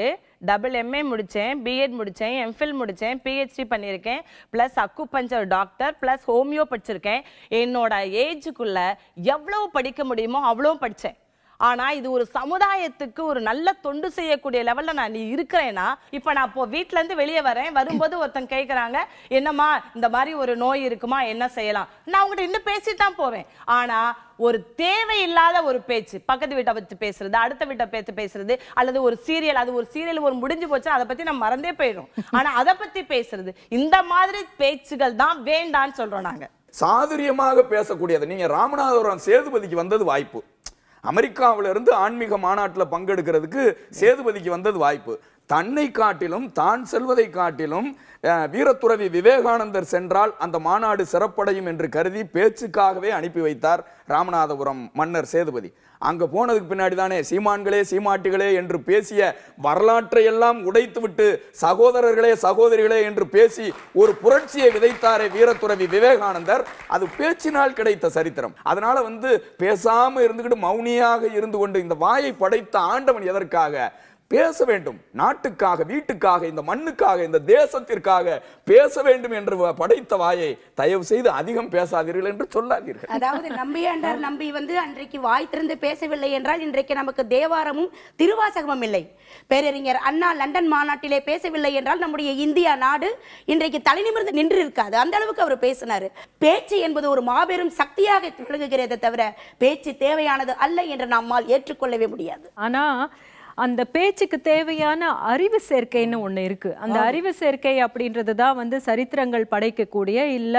MA முடித்தேன், பிஎட் முடித்தேன், எம்ஃபில் முடித்தேன், PhD பண்ணியிருக்கேன், plus acupuncture doctor, plus homeo படிச்சிருக்கேன். என்னோட ஏஜுக்குள்ள எவ்வளவு படிக்க முடியுமோ அவ்வளவும் படித்தேன். ஆனால் இது ஒரு சமுதாயத்துக்கு ஒரு நல்ல தொண்டு செய்யக்கூடிய லெவலில் நான் இருக்கிறேன்னா, இப்போ நான் இப்போ வீட்டிலேருந்து வெளியே வரேன், வரும்போது ஒருத்தங்க கேட்குறாங்க, என்னம்மா இந்த மாதிரி ஒரு நோய் இருக்குமா, என்ன செய்யலாம்? நான் அவங்ககிட்ட இன்னும் பேசிட்டு தான் போவேன். ஆனால் ஒரு தேவையில்லாத ஒரு பேச்சு, பக்கத்து வீட்டை பற்றி பேசுறது, அடுத்த வீட்டை பற்றி பேசுறது, அல்லது ஒரு சீரியல், அது ஒரு சீரியல் ஒரு முடிஞ்சு போச்சு அதை பற்றி நம்ம மறந்தே போயிடும். ஆனால் அதை பற்றி பேசுறது, இந்த மாதிரி பேச்சுகள் தான் வேண்டான்னு சொல்கிறோம் நாங்கள். சாதுரியமாக பேசக்கூடியது. நீங்கள் ராமநாதபுரம் சேதுபதிக்கு வந்தது வாய்ப்பு. அமெரிக்காவிலிருந்து ஆன்மீக மாநாட்டில் பங்கெடுக்கிறதுக்கு சேதுபதிக்கு வந்தது வாய்ப்பு. தன்னை காட்டிலும் தான் செல்வதை காட்டிலும் வீரத்துறவி விவேகானந்தர் சென்றால் அந்த மாநாடு சிறப்படையும் என்று கருதி பேச்சுக்காகவே அனுப்பி வைத்தார் ராமநாதபுரம் மன்னர் சேதுபதி. அங்க போனதுக்கு பின்னாடி தானே சீமான்களே சீமாட்டிகளே என்று பேசிய வரலாற்றை எல்லாம் உடைத்துவிட்டு சகோதரர்களே சகோதரிகளே என்று பேசி ஒரு புரட்சியை விதைத்தாரே வீரத்துறவி விவேகானந்தர். அது பேச்சினால் கிடைத்த சரித்திரம். அதனால பேசாம இருந்துகிட்டு மௌனியாக இருந்து கொண்டு இந்த வாயை படைத்த ஆண்டவன் எதற்காக? பேச வேண்டும். நாட்டுக்காக, வீட்டுக்காக, இந்த மண்ணுக்காக, இந்த தேசத்திற்காக பேச வேண்டும் என்று படைத்த வாயை தயவு செய்து அதிகம் பேசாதீர்கள் என்று சொல்லாதீர்கள். அதாவது நம்பியாண்டார் நம்பி வந்து அன்றைக்கு வாய் திறந்து பேசவில்லை என்றால் இன்றைக்கு நமக்கு தேவாரமும் திருவாசகமும் இல்லை. பேரறிஞர் அண்ணா லண்டன் மாநாட்டிலே பேசவில்லை என்றால் நம்முடைய இந்தியா நாடு இன்றைக்கு தலைநிமிர்ந்து நின்று இருக்காது. அந்த அளவுக்கு அவர் பேசினார். பேச்சு என்பது ஒரு மாபெரும் சக்தியாக விளங்குகிறதே தவிர பேச்சு தேவையானது அல்ல என்று நம்மால் ஏற்றுக்கொள்ளவே முடியாது. ஆனா அந்த பேச்சுக்கு தேவையான அறிவு சேர்க்கைன்னு ஒண்ணு இருக்கு. அந்த அறிவு சேர்க்கை அப்படின்றது தான் வந்து சரித்திரங்கள் படைக்கக்கூடிய இல்ல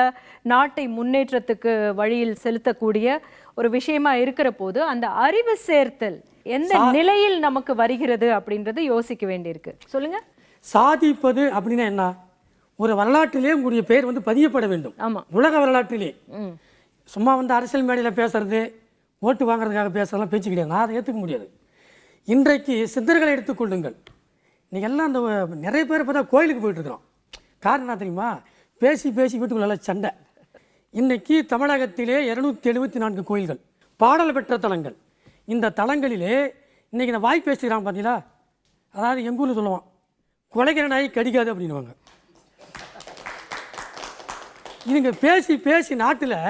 நாட்டை முன்னேற்றத்துக்கு வழியில் செலுத்தக்கூடிய ஒரு விஷயமா இருக்கிற போது அந்த அறிவு சேர்த்தல் எந்த நிலையில் நமக்கு வருகிறது அப்படின்றது யோசிக்க வேண்டியிருக்கு. சொல்லுங்க. சாதிப்பது அப்படின்னா என்ன? ஒரு வரலாற்றிலே உங்களுடைய பேர் வந்து பதியப்பட வேண்டும். ஆமா, உலக வரலாற்றிலே. சும்மா வந்து அரசியல் மேடையில் பேசுறது, ஓட்டு வாங்குறதுக்காக பேசுறதுலாம் பேச்சு கிடையாது. நான் அதை ஏற்றுக்க முடியாது. இன்றைக்கு சித்தர்களை எடுத்துக்கொள்ளுங்கள். இன்னைக்கு எல்லாம் அந்த நிறைய பேர் பார்த்தா கோயிலுக்கு போயிட்டு இருக்கிறோம். காரணம் என்ன தெரியுமா? பேசி பேசி வீட்டுக்குள்ள சண்டை. இன்னைக்கு தமிழகத்திலே 274 கோயில்கள், பாடல் பெற்ற தலங்கள். இந்த தலங்களிலே இன்னைக்கு இந்த வாய் பேசுகிறான் பார்த்தீங்களா? அதாவது எங்கள் ஊரில் சொல்லுவான், கொலைக்கிற நாய் கடிக்காது அப்படின்வாங்க. இதுங்க பேசி பேசி நாட்டில்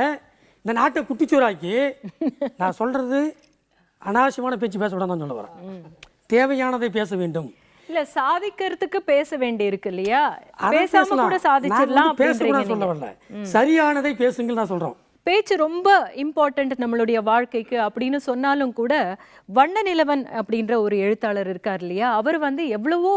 இந்த நாட்டை குட்டிச்சோறாக்கி, நான் சொல்கிறது அனாவசியமான பேச்சு பேச விடாதான் சொல்ல வரேன். தேவையானதை பேச வேண்டும். இல்ல சாதிக்கிறதுக்கு பேச வேண்டி இருக்கு இல்லையா? பேசாம கூட சாதிச்சிடலாம் பேச சொல்ல வரல, சரியானதை பேசுங்கள் தான் சொல்றோம். பேச்சு ரொம்ப இம்பார்ட்டன்ட் நம்மளுடைய வாழ்க்கைக்கு அப்படின்னு சொன்னாலும் கூட வண்ண நிலவன் அப்படின்ற ஒரு எழுத்தாளர் இருக்கார் இல்லையா? அவர் வந்து எவ்வளவோ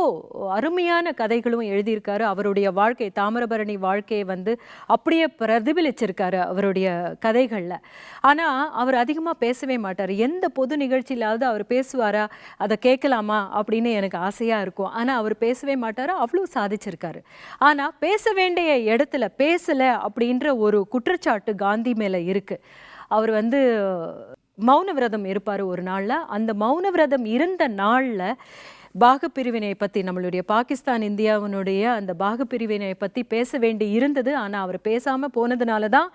அருமையான கதைகளும் எழுதியிருக்காரு. அவருடைய வாழ்க்கை, தாமிரபரணி வாழ்க்கையை வந்து அப்படியே பிரதிபலிச்சிருக்காரு அவருடைய கதைகளில். ஆனால் அவர் அதிகமாக பேசவே மாட்டார். எந்த பொது நிகழ்ச்சியிலாவது அவர் பேசுவாரா, அதை கேட்கலாமா அப்படின்னு எனக்கு ஆசையாக இருக்கும். ஆனால் அவர் பேசவே மாட்டார். அவ்வளோ சாதிச்சிருக்காரு. ஆனால் பேச வேண்டிய இடத்துல பேசலை அப்படின்ற ஒரு குற்றச்சாட்டு காந்தி மேலே இருக்கு. அவர் வந்து மௌன விரதம் இருப்பார் ஒரு நாளில். அந்த மௌன விரதம் இருந்த நாளில் பாகப்பிரிவினை பற்றி, நம்மளுடைய பாகிஸ்தான் இந்தியாவினுடைய அந்த பாகப்பிரிவினை பற்றி பேச வேண்டி இருந்தது. ஆனால் அவர் பேசாமல் போனதுனால தான்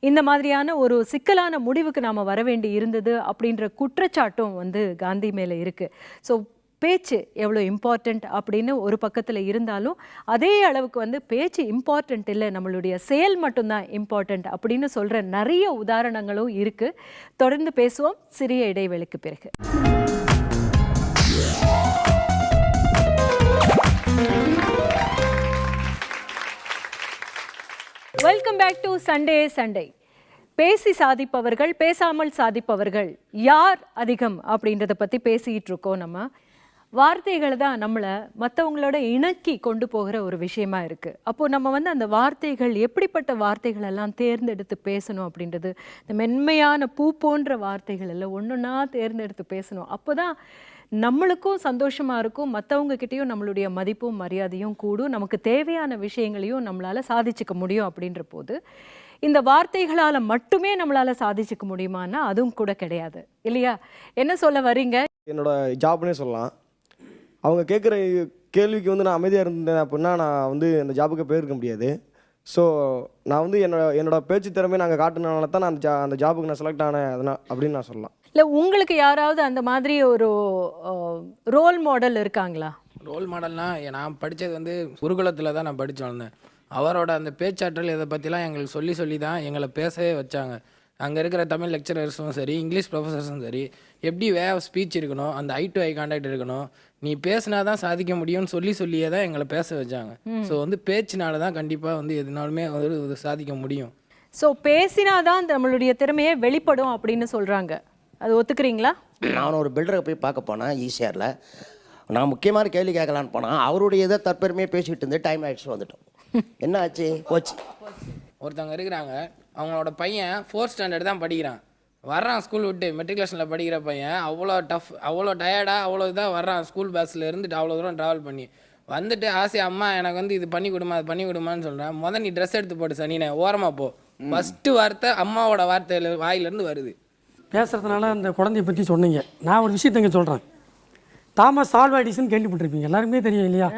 இந்த மாதிரியான ஒரு சிக்கலான முடிவுக்கு நாம் வர வேண்டி இருந்தது அப்படின்ற குற்றச்சாட்டும் வந்து காந்தி மேலே இருக்குது. ஸோ பேச்சு எவ்வளோ இம்பார்ட்டண்ட் அப்படின்னு ஒரு பக்கத்தில் இருந்தாலும் அதே அளவுக்கு வந்து பேச்சு இம்பார்ட்டண்ட் இல்லை, நம்மளுடைய செயல் மட்டும்தான் இம்பார்ட்டண்ட் அப்படின்னு சொல்கிற நிறைய உதாரணங்களும் இருக்குது. தொடர்ந்து பேசுவோம் சிறிய இடைவெளிக்கு பிறகு. Welcome back to Sunday Sunday. பேசி சாதிப்பவர்கள், பேசாமல் சாதிப்பவர்கள் யார் அதிகம் அப்படின்றத பற்றி பேசிக்கிட்டு இருக்கோம். நம்ம வார்த்தைகள் தான் நம்மளை மற்றவங்களோட இணக்கி கொண்டு போகிற ஒரு விஷயமா இருக்குது. அப்போது நம்ம வந்து அந்த வார்த்தைகள் எப்படிப்பட்ட வார்த்தைகள் எல்லாம் தேர்ந்தெடுத்து பேசணும் அப்படின்றது, இந்த மென்மையான பூ போன்ற வார்த்தைகள் எல்லாம் ஒன்றுன்னா தேர்ந்தெடுத்து பேசணும். அப்போ தான் நம்மளுக்கும் சந்தோஷமாக இருக்கும், மற்றவங்கக்கிட்டேயும் நம்மளுடைய மதிப்பும் மரியாதையும் கூடும், நமக்கு தேவையான விஷயங்களையும் நம்மளால் சாதிச்சுக்க முடியும். அப்படின்ற போது இந்த வார்த்தைகளால் மட்டுமே நம்மளால் சாதிச்சுக்க முடியுமான்னா அதுவும் கூட கிடையாது இல்லையா? என்ன சொல்ல வரீங்க? என்னோட ஜாப்னே சொல்லலாம். அவங்க கேட்குற கேள்விக்கு வந்து நான் அமைதியாக இருந்தேன் அப்படின்னா நான் வந்து அந்த ஜாபுக்கு போயிருக்க முடியாது. ஸோ நான் வந்து என்னோட பேச்சு திறமையை நாங்கள் காட்டுனால தான் நான் அந்த ஜாபுக்கு நான் செலக்ட் ஆனேன் அதனால் அப்படின்னு நான் சொல்லலாம். இல்லை உங்களுக்கு யாராவது அந்த மாதிரி ஒரு ரோல் மாடல் இருக்காங்களா? ரோல் மாடல்னா நான் படித்தது வந்து குருகுலத்தில் தான் நான் படித்து வந்தேன். அவரோட அந்த பேச்சாற்றல் இதை பற்றிலாம் எங்களுக்கு சொல்லி தான் எங்களை பேசவே வச்சாங்க. அங்கே இருக்கிற தமிழ் லெக்சரர்ஸும் சரி, இங்கிலீஷ் ப்ரொஃபஸர்ஸும் சரி, எப்படி வே ஆஃப் ஸ்பீச் இருக்கணும், அந்த ஐ டு ஐ கான்டாக்ட் இருக்கணும், நீ பேசினா தான் சாதிக்க முடியும்னு சொல்லியே தான் எங்களை பேச வச்சாங்க. ஸோ வந்து பேச்சினால தான் கண்டிப்பாக வந்து எதுனாலுமே வந்து சாதிக்க முடியும். ஸோ பேசினாதான் நம்மளுடைய திறமையே வெளிப்படும் அப்படின்னு சொல்கிறாங்க. அது ஒத்துக்கிறீங்களா? நான் ஒரு பில்டரை போய் பார்க்க போனேன் ஈசிஆரில். நான் முக்கியமான கேள்வி கேட்கலான்னு போனால் அவருடைய இதை தற்பெருமையாக பேசிக்கிட்டு இருந்து டைம் ஆகிடுச்சு வந்துட்டோம். என்ன ஆச்சு? போச்சு. ஒருத்தவங்க இருக்கிறாங்க, அவங்களோட பையன் 4th ஸ்டாண்டர்ட் தான் படிக்கிறான். வர்றான் ஸ்கூல் விட்டு, மெட்ரிகுலேஷனில் படிக்கிற பையன், அவ்வளோ டஃப், அவ்வளோ டயர்டாக, அவ்வளோ இதாக வர்றான் ஸ்கூல் பஸ்ஸில் இருந்துட்டு அவ்வளோ தூரம் ட்ராவல் பண்ணி வந்துட்டு ஆசையா அம்மா எனக்கு வந்து இது பண்ணி கொடுமா, அது பண்ணி கொடுமான்னு சொல்கிறேன். முதல் நீ ட்ரெஸ் எடுத்து போட்டு சனினே ஓரமாக போ. ஃபஸ்ட்டு வார்த்தை அம்மாவோட வார்த்தையில் வாயிலேருந்து வருது. பேசுகிறதுனால அந்த குழந்தைய பற்றி சொன்னீங்க. நான் ஒரு விஷயத்தங்க சொல்கிறேன். தாமஸ் ஆல்வா எடிசன் கேள்விப்பட்டிருப்பீங்க, எல்லாருக்குமே தெரியும் இல்லையா?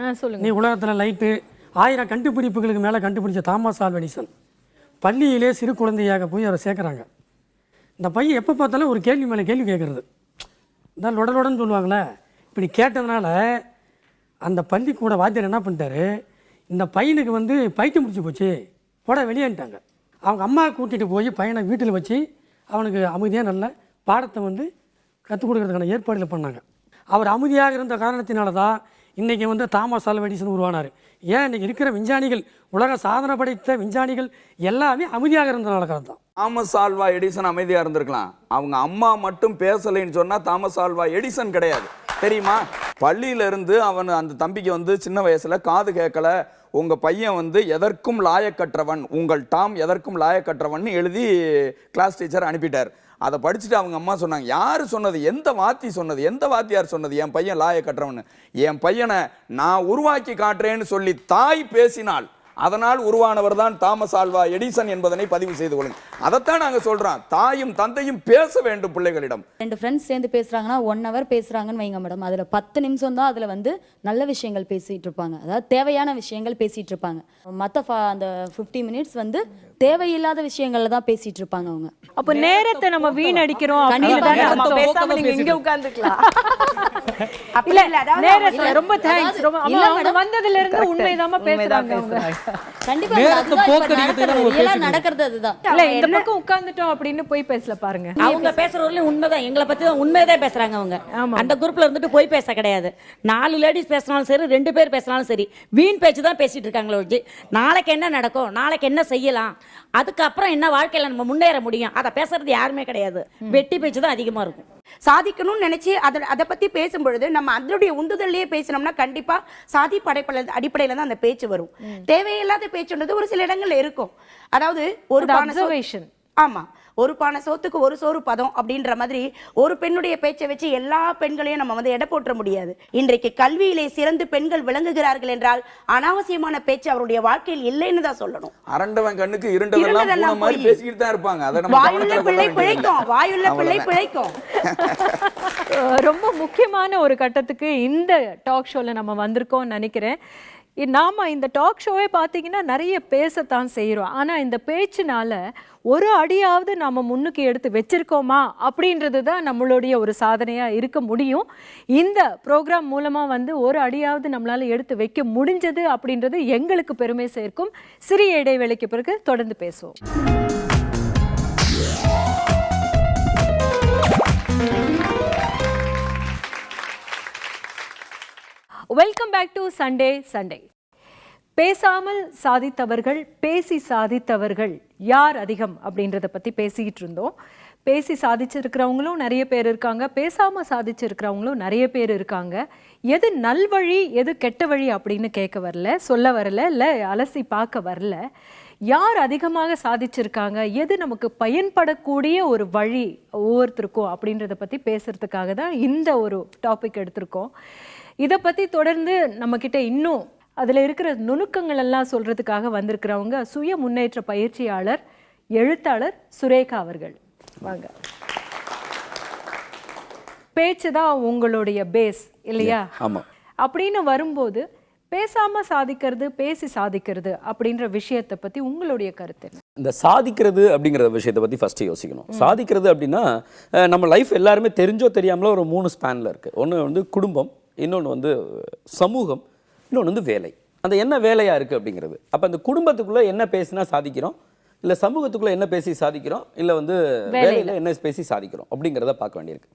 நீ உலகத்தில் லைட்டு 1000 கண்டுபிடிப்புகளுக்கு மேலே கண்டுபிடிச்ச தாமஸ் ஆல்வா எடிசன் பள்ளியிலே சிறு குழந்தையாக போய் அவரை சேர்க்குறாங்க. இந்த பையன் எப்போ பார்த்தாலும் ஒரு கேள்வி மேலே கேள்வி கேட்குறது. இந்த லொடலொடன்னு சொல்லுவாங்களே, இப்படி கேட்டதுனால அந்த பள்ளிக்கூட வாத்தியார் என்ன பண்ணிட்டாரு, இந்த பையனுக்கு வந்து பைத்தியம் முடிச்சு போச்சு, போட வெளியேன்ட்டாங்க. அவங்க அம்மா கூட்டிகிட்டு போய் பையனை வீட்டில் வச்சு அவனுக்கு அமைதியாக நல்ல பாடத்தை வந்து கற்றுக் கொடுக்கறதுக்கான ஏற்பாடுகளை பண்ணாங்க. அவர் அமைதியாக இருந்த காரணத்தினால தான் இன்றைக்கி வந்து தாமஸ் ஆல்வா எடிசன் உருவானார். ஏன் இன்றைக்கி இருக்கிற விஞ்ஞானிகள், உலக சாதனை படைத்த விஞ்ஞானிகள் எல்லாமே அமைதியாக இருந்தனால தான். தாமஸ் ஆல்வா எடிசன் அமைதியாக இருந்திருக்கலாம். அவங்க அம்மா மட்டும் பேசலைன்னு சொன்னால் தாமஸ் ஆல்வா எடிசன் கிடையாது, தெரியுமா? பள்ளியிலேருந்து அவன் அந்த தம்பிக்கு வந்து சின்ன வயசில் காது கேட்கல, உங்கள் பையன் வந்து எதற்கும் லாயக்கற்றவன், உங்கள் டாம் எதற்கும் லாயக்கற்றவன் எழுதி கிளாஸ் டீச்சர் அனுப்பிட்டார். அதை படிச்சுட்டு அவங்க அம்மா சொன்னாங்க, யார் சொன்னது, எந்த வாத்தி சொன்னது, எந்த வாத்தியார் சொன்னது என் பையன் லாயக்கற்றவன்? என் பையனை நான் உருவாக்கி காட்டுறேன்னு சொல்லி தாய் பேசினாள். அதனால் உருவானவர் தான் தாமஸ் ஆல்வா எடிசன் என்பதனை பதிவு செய்து கொள்ளுங்க. அதைத்தான் நாங்கள் சொல்கிறோம், தாயும் தந்தையும் பேச வேண்டும் பிள்ளைகளிடம். 2 ஃப்ரெண்ட்ஸ் சேர்ந்து பேசுகிறாங்கன்னா 1 hour பேசுகிறாங்கன்னு வைங்க மேடம், அதில் 10 நிமிஷம் தான் அதில் வந்து நல்ல விஷயங்கள் பேசிகிட்டு இருப்பாங்க, அதாவது தேவையான விஷயங்கள் பேசிகிட்டு இருப்பாங்க. மற்ற அந்த 50 minutes வந்து தேவையில்லாத விஷயங்கள்ல தான் பேசிட்டு இருப்பாங்க அவங்க. அப்ப நேரத்தை நம்ம வீணடிக்கிறோம். பேசாம நீங்க இங்க உட்கார்ந்துக்கலாம். இல்ல நேரத்தை ரொம்ப தேங்க்ஸ். ரொம்ப அவங்க வந்ததுல இருந்து உண்மைதாமா பேசுறாங்க அவங்க. கண்டிப்பா அதுதான் நடக்கிறது. அதுதான் இல்ல இந்த பக்கம் உட்கார்ந்துட்டோம் அப்படின்னு போய் பேசல பாருங்க. அவங்க பேசுறவங்களே உண்மைதான், எங்களை பத்தி தான் உண்மையதான் பேசுறாங்க அவங்க. அந்த குரூப்ல இருந்துட்டு போய் பேச கிடையாது. 4 லேடிஸ் பேசினாலும் சரி, 2 பேர் பேசினாலும் சரி, வீண் பேச்சு தான் பேசிட்டு இருக்காங்களே. நாளைக்கு என்ன நடக்கும், நாளைக்கு என்ன செய்யலாம், அதுக்கப்புறம் என்ன வாழ்க்கையில நம்ம முன்னேற முடியும், அதை பேசுறது யாருமே கிடையாது. வெட்டி பேச்சு தான் அதிகமா இருக்கும். சாதிக்கணும்னு நினைச்சு அதை பத்தி பேசும்பொழுது நம்ம அதனுடைய உந்துதல்லையே பேசினோம்னா கண்டிப்பா சாதி படைப்பல அடிப்படையில தான் அந்த பேச்சு வரும். தேவையில்லாத பேச்சுன்றது ஒரு சில இடங்கள்ல இருக்கும். அதாவது ஒரு அப்சர்வேஷன். ஆமா, ஒரு பானை சோத்துக்கு ஒரு சோறு பதம் அப்படின்ற மாதிரி ஒரு பெண்ணுடைய பேச்சை வச்சு எல்லா பெண்களையும் நம்ம வந்து எடை போற்ற முடியாது. இன்றைக்கு கல்வியிலே சிறந்து பெண்கள் விளங்குகிறார்கள் என்றால் அனாவசியமான பேச்சு அவருடைய வாழ்க்கையில் இல்லைன்னு தான் சொல்லணும். அரண்டவன் கண்ணுக்கு இருண்டதெல்லாம் மாதிரி பேசிக்கிட்டு தான் இருப்பாங்க. அதை நம்ம வாயுள்ள பிள்ளை பிழைக்கும், வாயுள்ள பிள்ளை பிழைக்கும். ரொம்ப முக்கியமான ஒரு கட்டத்துக்கு இந்த டாக் ஷோல நம்ம வந்திருக்கோம்னு நினைக்கிறேன். நாம இந்த டாக் ஷோவே பார்த்தீங்கன்னா நிறைய பேசத்தான் செய்கிறோம். ஆனால் இந்த பேச்சினால ஒரு அடியாவது நாம் முன்னுக்கு எடுத்து வச்சிருக்கோமா அப்படின்றது தான் நம்மளுடைய ஒரு சாதனையாக இருக்க முடியும். இந்த ப்ரோக்ராம் மூலமாக வந்து ஒரு அடியாவது நம்மளால் எடுத்து வைக்க முடிஞ்சது அப்படின்றது எங்களுக்கு பெருமை சேர்க்கும். சிறிய இடைவேளைக்கு பிறகு தொடர்ந்து பேசுவோம். Welcome back to Sunday Sunday. பேசாமல் சாதித்தவர்கள், பேசி சாதித்தவர்கள் யார் அதிகம் அப்படின்றத பற்றி பேசிக்கிட்டு இருந்தோம். பேசி சாதிச்சிருக்கிறவங்களும் நிறைய பேர் இருக்காங்க, பேசாமல் சாதிச்சிருக்கிறவங்களும் நிறைய பேர் இருக்காங்க. எது நல்வழி எது கெட்ட வழி அப்படின்னு கேட்க வரல, சொல்ல வரல, இல்லை அலசி பார்க்க வரல. யார் அதிகமாக சாதிச்சிருக்காங்க, எது நமக்கு பயன்படக்கூடிய ஒரு வழி ஒவ்வொருத்தருக்கும் அப்படின்றத பற்றி பேசுறதுக்காக தான் இந்த ஒரு டாபிக் எடுத்திருக்கோம். இதை பற்றி தொடர்ந்து நம்மக்கிட்ட இன்னும் அதில் இருக்கிற நுணுக்கங்கள் எல்லாம் சொல்கிறதுக்காக வந்திருக்கிறவங்க சுய முன்னேற்ற பயிற்சியாளர், எழுத்தாளர் சுரேகா அவர்கள். வாங்க. பேச்சு தான் உங்களுடைய பேஸ் இல்லையா? ஆமாம். அப்படின்னு வரும்போது பேசாமல் சாதிக்கிறது, பேசி சாதிக்கிறது அப்படின்ற விஷயத்தை பற்றி உங்களுடைய கருத்து என்ன? இந்த சாதிக்கிறது அப்படிங்கிற விஷயத்தை பற்றி ஃபஸ்ட்டு யோசிக்கணும். சாதிக்கிறது அப்படின்னா நம்ம லைஃப் எல்லாருமே தெரிஞ்சோ தெரியாமலோ ஒரு 3 ஸ்பேனில் இருக்குது. ஒன்று வந்து குடும்பம், இன்னொன்று வந்து சமூகம், இன்னொன்று வந்து வேலை. அந்த என்ன வேலையாக இருக்குது அப்படிங்கிறது. அப்போ அந்த குடும்பத்துக்குள்ளே என்ன பேசினா சாதிக்கிறோம், இல்லை சமூகத்துக்குள்ளே என்ன பேசி சாதிக்கிறோம், இல்லை வந்து வேலையில் என்ன பேசி சாதிக்கிறோம் அப்படிங்கிறத பார்க்க வேண்டியிருக்கு.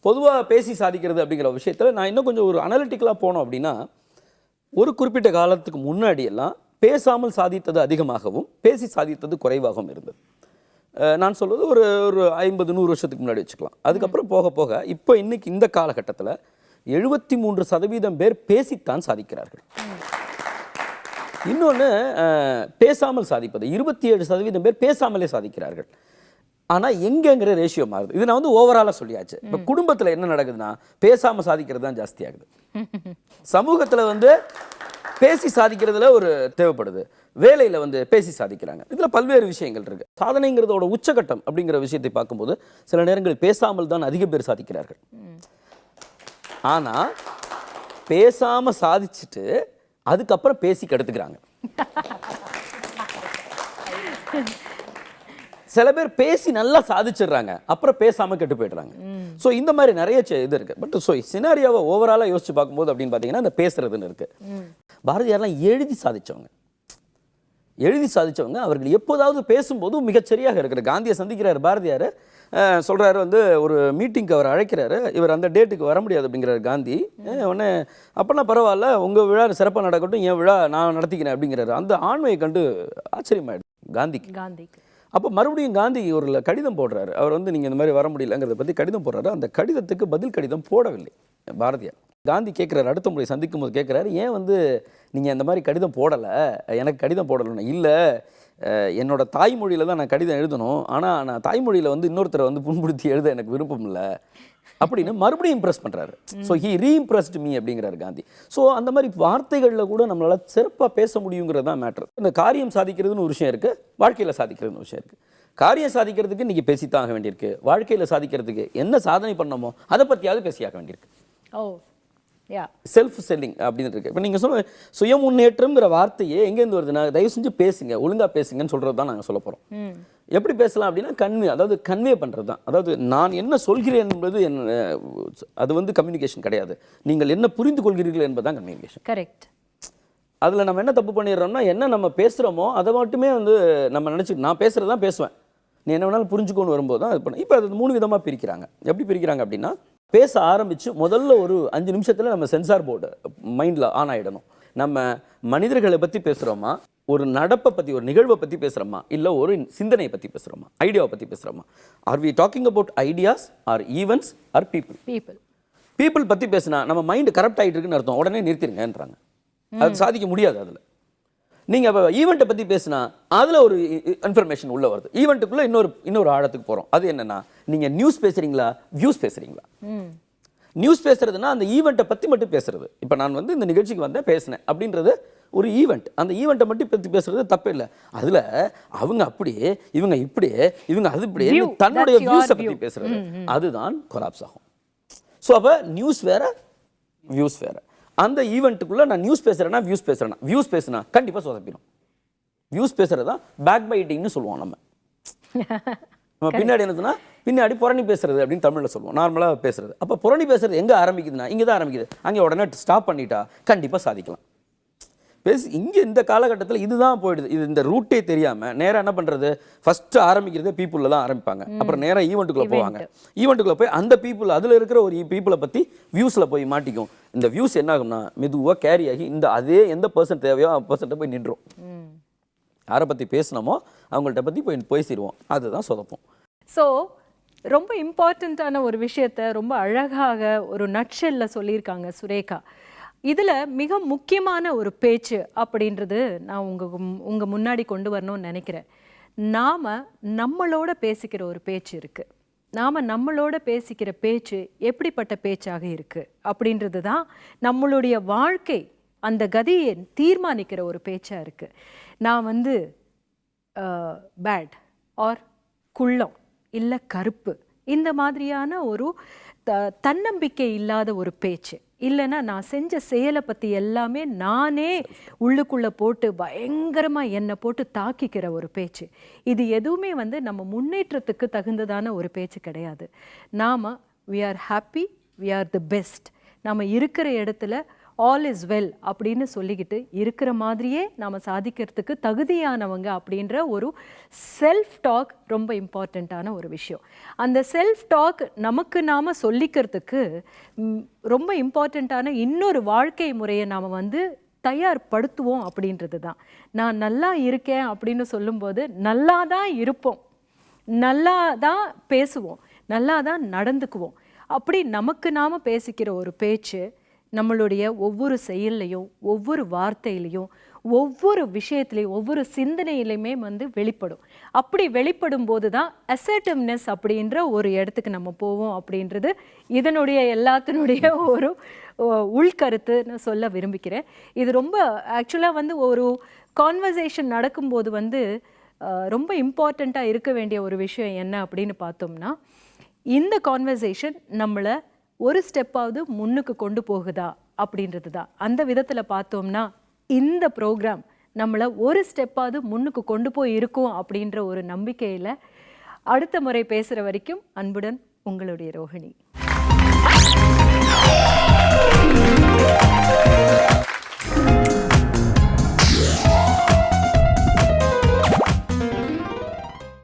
பொதுவாக பேசி சாதிக்கிறது அப்படிங்கிற விஷயத்தில் நான் இன்னும் கொஞ்சம் ஒரு அனலிட்டிக்கலாக போனோம் அப்படின்னா, ஒரு குறிப்பிட்ட காலத்துக்கு முன்னாடியெல்லாம் பேசாமல் சாதித்தது அதிகமாகவும் பேசி சாதித்தது குறைவாகவும் இருந்தது. நான் சொல்வது ஒரு 50-100 வருஷத்துக்கு முன்னாடி வச்சுக்கலாம். அதுக்கப்புறம் போக போக இப்போ இன்னைக்கு இந்த காலகட்டத்தில் 73% பேர் பேசித்தான் சாதிக்கிறார்கள். இன்னொன்று பேசாமல் சாதிப்பது 27% பேர் பேசாமலே சாதிக்கிறார்கள். ஆனால் எங்கேங்கிற ரேஷியோ மாறுது. இது நான் வந்து ஓவராலாக சொல்லியாச்சு. இப்போ குடும்பத்தில் என்ன நடக்குதுன்னா பேசாமல் சாதிக்கிறது தான் ஜாஸ்தி ஆகுது. சமூகத்தில் வந்து பேசி சாதிக்கிறதுல ஒரு தேவைப்படுது, வேலையில் வந்து பேசி சாதிக்கிறாங்க. இதில் பல்வேறு விஷயங்கள் இருக்குது. சாதனைங்கிறதோட உச்சகட்டம் அப்படிங்கிற விஷயத்தை பார்க்கும்போது சில நேரங்களில் பேசாமல் தான் அதிக பேர் சாதிக்கிறார்கள். ஆனால் பேசாமல் சாதிச்சுட்டு அதுக்கப்புறம் பேசி கெடுத்துக்கிறாங்க. சில பேர் பேசி நல்லா சாதிச்சிடுறாங்க, அப்புறம் பேசாமல் கெட்டு போயிடுறாங்க. ஸோ இந்த மாதிரி நிறைய இது இருக்குது. பட் ஸோ சினாரியாவை ஓவராலாக யோசிச்சு பார்க்கும்போது அப்படின்னு பார்த்தீங்கன்னா இந்த பேசுறதுன்னு இருக்குது. பாரதியார்லாம் எழுதி சாதிச்சவங்க அவர்கள் எப்போதாவது பேசும்போது மிகச்சரியாக இருக்கிற. காந்தியை சந்திக்கிறார் பாரதியார், சொல்கிறாரு வந்து ஒரு மீட்டிங்க்கு அவர் அழைக்கிறாரு, இவர் அந்த டேட்டுக்கு வர முடியாது அப்படிங்கிறார் காந்தி. உடனே அப்போனா பரவாயில்ல, உங்கள் விழா சிறப்பாக நடக்கட்டும், என் விழா நான் நடத்திக்கிறேன் அப்படிங்கிறாரு. அந்த ஆண்மையை கண்டு ஆச்சரியமாயிடுது காந்திக்கு. அப்போ மறுபடியும் காந்தி ஒரு கடிதம் போடுறாரு. அவர் வந்து நீங்கள் இந்த மாதிரி வர முடியலங்கிறத பற்றி கடிதம் போடுறாரு. அந்த கடிதத்துக்கு பதில் கடிதம் போடவில்லை பாரதியார். காந்தி கேட்குறாரு, அடுத்த முறை சந்திக்கும் போது கேட்குறாரு, ஏன் வந்து நீங்கள் இந்த மாதிரி கடிதம் போடலை, எனக்கு கடிதம் போடலைன்னு. இல்லை, என்னோட தாய்மொழியில் தான் நான் கடிதம் எழுதணும், ஆனால் நான் தாய்மொழியில் வந்து இன்னொருத்தரை வந்து புண்படுத்தி எழுத எனக்கு விருப்பம் இல்லை அப்படின்னு மறுபடியும் இம்ப்ரெஸ் பண்ணுறாரு. ஸோ ஹி ரீஇம்ப்ரெஸ்ட் மீ அப்படிங்கிறாரு காந்தி. ஸோ அந்த மாதிரி வார்த்தைகளில் கூட நம்மளால் சிறப்பாக பேச முடியுங்கிறது தான் மேட்ரு. இந்த காரியம் சாதிக்கிறதுன்னு ஒரு விஷயம் இருக்குது, வாழ்க்கையில் சாதிக்கிறதுன்னு ஒரு விஷயம் இருக்குது. காரியம் சாதிக்கிறதுக்கு இன்றைக்கி பேசித்தான் ஆக வேண்டியிருக்கு. வாழ்க்கையில் சாதிக்கிறதுக்கு என்ன சாதனை பண்ணமோ அதை பற்றியாவது பேசியாக வேண்டியிருக்கு. செல்ஃப் செல்லிங் அப்படின்னு இருக்கு. இப்போ நீங்கள் சொல்ல சுய முன்னேற்றம்ங்கிற வார்த்தையே எங்கேருந்து வருதுன்னா, தயவு செஞ்சு பேசுங்க, ஒழுங்காக பேசுங்கன்னு சொல்கிறது தான் நாங்கள் சொல்ல போகிறோம். எப்படி பேசலாம் அப்படின்னா கன்வே பண்ணுறது தான். அதாவது நான் என்ன சொல்கிறேன் என்பது அது வந்து கம்யூனிகேஷன் கிடையாது. நீங்கள் என்ன புரிந்து கொள்கிறீர்கள் என்பது தான் கம்யூனிகேஷன். கரெக்ட். அதில் நம்ம என்ன தப்பு பண்ணிடுறோம்னா, என்ன நம்ம பேசுகிறோமோ அதை மட்டுமே வந்து நம்ம நினச்சிட்டு நான் பேசுகிறது தான் பேசுவேன், நீ என்ன வேணாலும் புரிஞ்சுக்கோன்னு வரும்போது தான் இது பண்ண. இப்போ அது 3 விதமாக பிரிக்கிறாங்க. எப்படி பிரிக்கிறாங்க அப்படின்னா, பேச ஆரம்பித்து முதல்ல ஒரு 5 நிமிஷத்தில் நம்ம சென்சார் போர்டு மைண்டில் ஆன் ஆகிடணும். நம்ம மனிதர்களை பற்றி பேசுகிறோமா, ஒரு நடப்பை பற்றி, ஒரு நிகழ்வை பற்றி பேசுகிறோமா, இல்லை ஒரு சிந்தனையை பற்றி பேசுகிறோமா, ஐடியாவை பற்றி பேசுகிறோமா? Are we talking about ideas or events or people பற்றி பேசினா நம்ம மைண்டு கரப்ட் ஆகிட்டு இருக்குன்னு அர்த்தம். உடனே நிறுத்திடுங்கன்றாங்க. அது சாதிக்க முடியாது. அதில் நீங்கள் இப்போ ஈவெண்ட்டை பற்றி பேசினா அதில் ஒரு இன்ஃபர்மேஷன் உள்ளே வருது. ஈவெண்ட்டுக்குள்ளே இன்னொரு ஆழத்துக்கு போகிறோம். அது என்னென்னா, நீங்கள் நியூஸ் பேசுகிறீங்களா, வியூஸ் பேசுகிறீங்களா? நியூஸ் பேசுறதுன்னா அந்த ஈவெண்ட்டை பற்றி மட்டும் பேசுறது. இப்போ நான் வந்து இந்த நிகழ்ச்சிக்கு வந்தேன் பேசினேன் அப்படின்றது ஒரு ஈவெண்ட். அந்த ஈவெண்ட்டை மட்டும் பற்றி பேசுறது தப்பு இல்லை. அதில் அவங்க அப்படியே, இவங்க இப்படியே, இவங்க அது இப்படியே தன்னுடைய வியூஸை பற்றி பேசுறது, அதுதான் கொலாப்ஸ் ஆகும். ஸோ அப்போ நியூஸ் வேற, வியூஸ் வேற. அந்த ஈவெண்ட்டுக்குள்ளே நான் நியூஸ் பேசுகிறேன்னா வியூஸ் பேசுனா கண்டிப்பாக சொதப்பிடும். வியூஸ் பேசுகிறது தான் பேக் பைட்டிங்னு சொல்லுவோம். நம்ம பின்னாடி என்னதுன்னா, பின்னாடி புரணி பேசுறது அப்படின்னு தமிழில் சொல்லுவோம், நார்மலாக பேசுறது. அப்போ புரணி பேசுறது எங்கே ஆரம்பிக்குதுன்னா, இங்கே தான் ஆரம்பிக்குது. அங்கே உடனே ஸ்டாப் பண்ணிட்டா கண்டிப்பாக சாதிக்கலாம். இங்கே இந்த காலகட்டத்தில் இதுதான் போயிடுது. இது இந்த ரூட்டே தெரியாமல் நேராக என்ன பண்ணுறது, ஃபஸ்ட்டு ஆரம்பிக்கிறதே பீப்புளில் தான் ஆரம்பிப்பாங்க. அப்புறம் நேராக ஈவெண்ட்டுக்குள்ளே போவாங்க. ஈவெண்ட்டுக்குள்ளே போய் அந்த பீப்புள், அதில் இருக்கிற ஒரு பீப்புளை பற்றி வியூஸில் போய் மாட்டிக்கும். இந்த வியூஸ் என்ன ஆகும்னா மெதுவாக கேரி ஆகி அதே எந்த பர்சன் தேவையோ அந்த பர்சன்ட்டை போய் நின்றோம். யாரை பற்றி பேசினோமோ அவங்கள்ட்ட பற்றி பேசிடுவோம். அதுதான் சொதப்போம். ஸோ ரொம்ப இம்பார்ட்டண்ட்டான ஒரு விஷயத்த ரொம்ப அழகாக ஒரு நட்ஷெல்ல சொல்லியிருக்காங்க சுரேகா. இதில் மிக முக்கியமான ஒரு பேச்சு அப்படின்றது நான் உங்கள் முன்னாடி கொண்டு வரணும்னு நினைக்கிறேன். நாம் நம்மளோட பேசிக்கிற ஒரு பேச்சு இருக்குது. நாம் நம்மளோட பேசிக்கிற பேச்சு எப்படிப்பட்ட பேச்சாக இருக்குது அப்படின்றது தான் நம்மளுடைய வாழ்க்கை அந்த கதியை தீர்மானிக்கிற ஒரு பேச்சாக இருக்குது. நான் வந்து பேட் ஆர் குள்ளம் இல்லை கருப்பு, இந்த மாதிரியான ஒரு தன்னம்பிக்கை இல்லாத ஒரு பேச்சு, இல்லைன்னா நான் செஞ்ச செயலை பற்றி எல்லாமே நானே உள்ளுக்குள்ளே போட்டு பயங்கரமாக என்னை போட்டு தாக்கிக்கிற ஒரு பேச்சு, இது எதுவுமே வந்து நம்ம முன்னேற்றத்துக்கு தகுந்ததான ஒரு பேச்சு கிடையாது. நாம் we are happy, we are the best, நம்ம இருக்கிற இடத்துல ஆல் இஸ் வெல் அப்படின்னு சொல்லிக்கிட்டு இருக்கிற மாதிரியே நாம் சாதிக்கிறதுக்கு தகுதியானவங்க அப்படின்ற ஒரு செல்ஃப் டாக் ரொம்ப இம்பார்ட்டண்ட்டான ஒரு விஷயம். அந்த செல்ஃப் டாக் நமக்கு நாம் சொல்லிக்கிறதுக்கு ரொம்ப இம்பார்ட்டண்ட்டான இன்னொரு வாழ்க்கை முறையை நாம் வந்து தயார்படுத்துவோம் அப்படின்றது தான். நான் நல்லா இருக்கேன் அப்படின்னு சொல்லும்போது நல்லா தான் இருப்போம், நல்லா தான் பேசுவோம், நல்லா தான் நடந்துக்குவோம். அப்படி நமக்கு நாம் பேசிக்கிற ஒரு பேச்சு நம்மளுடைய ஒவ்வொரு செயல்லையும், ஒவ்வொரு வார்த்தையிலையும், ஒவ்வொரு விஷயத்துலையும், ஒவ்வொரு சிந்தனையிலையுமே வந்து வெளிப்படும். அப்படி வெளிப்படும் போது தான் அசர்ட்டிவ்னஸ் அப்படின்ற ஒரு இடத்துக்கு நம்ம போவோம் அப்படின்றது இதனுடைய எல்லாத்தினுடைய ஒரு உள்கருத்துன்னு சொல்ல விரும்பிக்கிறேன். இது ரொம்ப ஆக்சுவலாக வந்து ஒரு கான்வர்சேஷன் நடக்கும்போது வந்து ரொம்ப இம்பார்ட்டண்ட்டாக இருக்க வேண்டிய ஒரு விஷயம் என்ன அப்படின்னு பார்த்தோம்னா, இந்த கான்வர்சேஷன் நம்மளை ஒரு ஸ்டெப்பாவது முன்னுக்கு கொண்டு போகுதா அப்படின்றது தான். அந்த விதத்தில் பார்த்தோம்னா இந்த ப்ரோக்ராம் நம்மளை ஒரு ஸ்டெப்பாவது முன்னுக்கு கொண்டு போய் இருக்கும் அப்படின்ற ஒரு நம்பிக்கையில் அடுத்த முறை பேசுகிற வரைக்கும் அன்புடன் உங்களுடைய ரோஹிணி.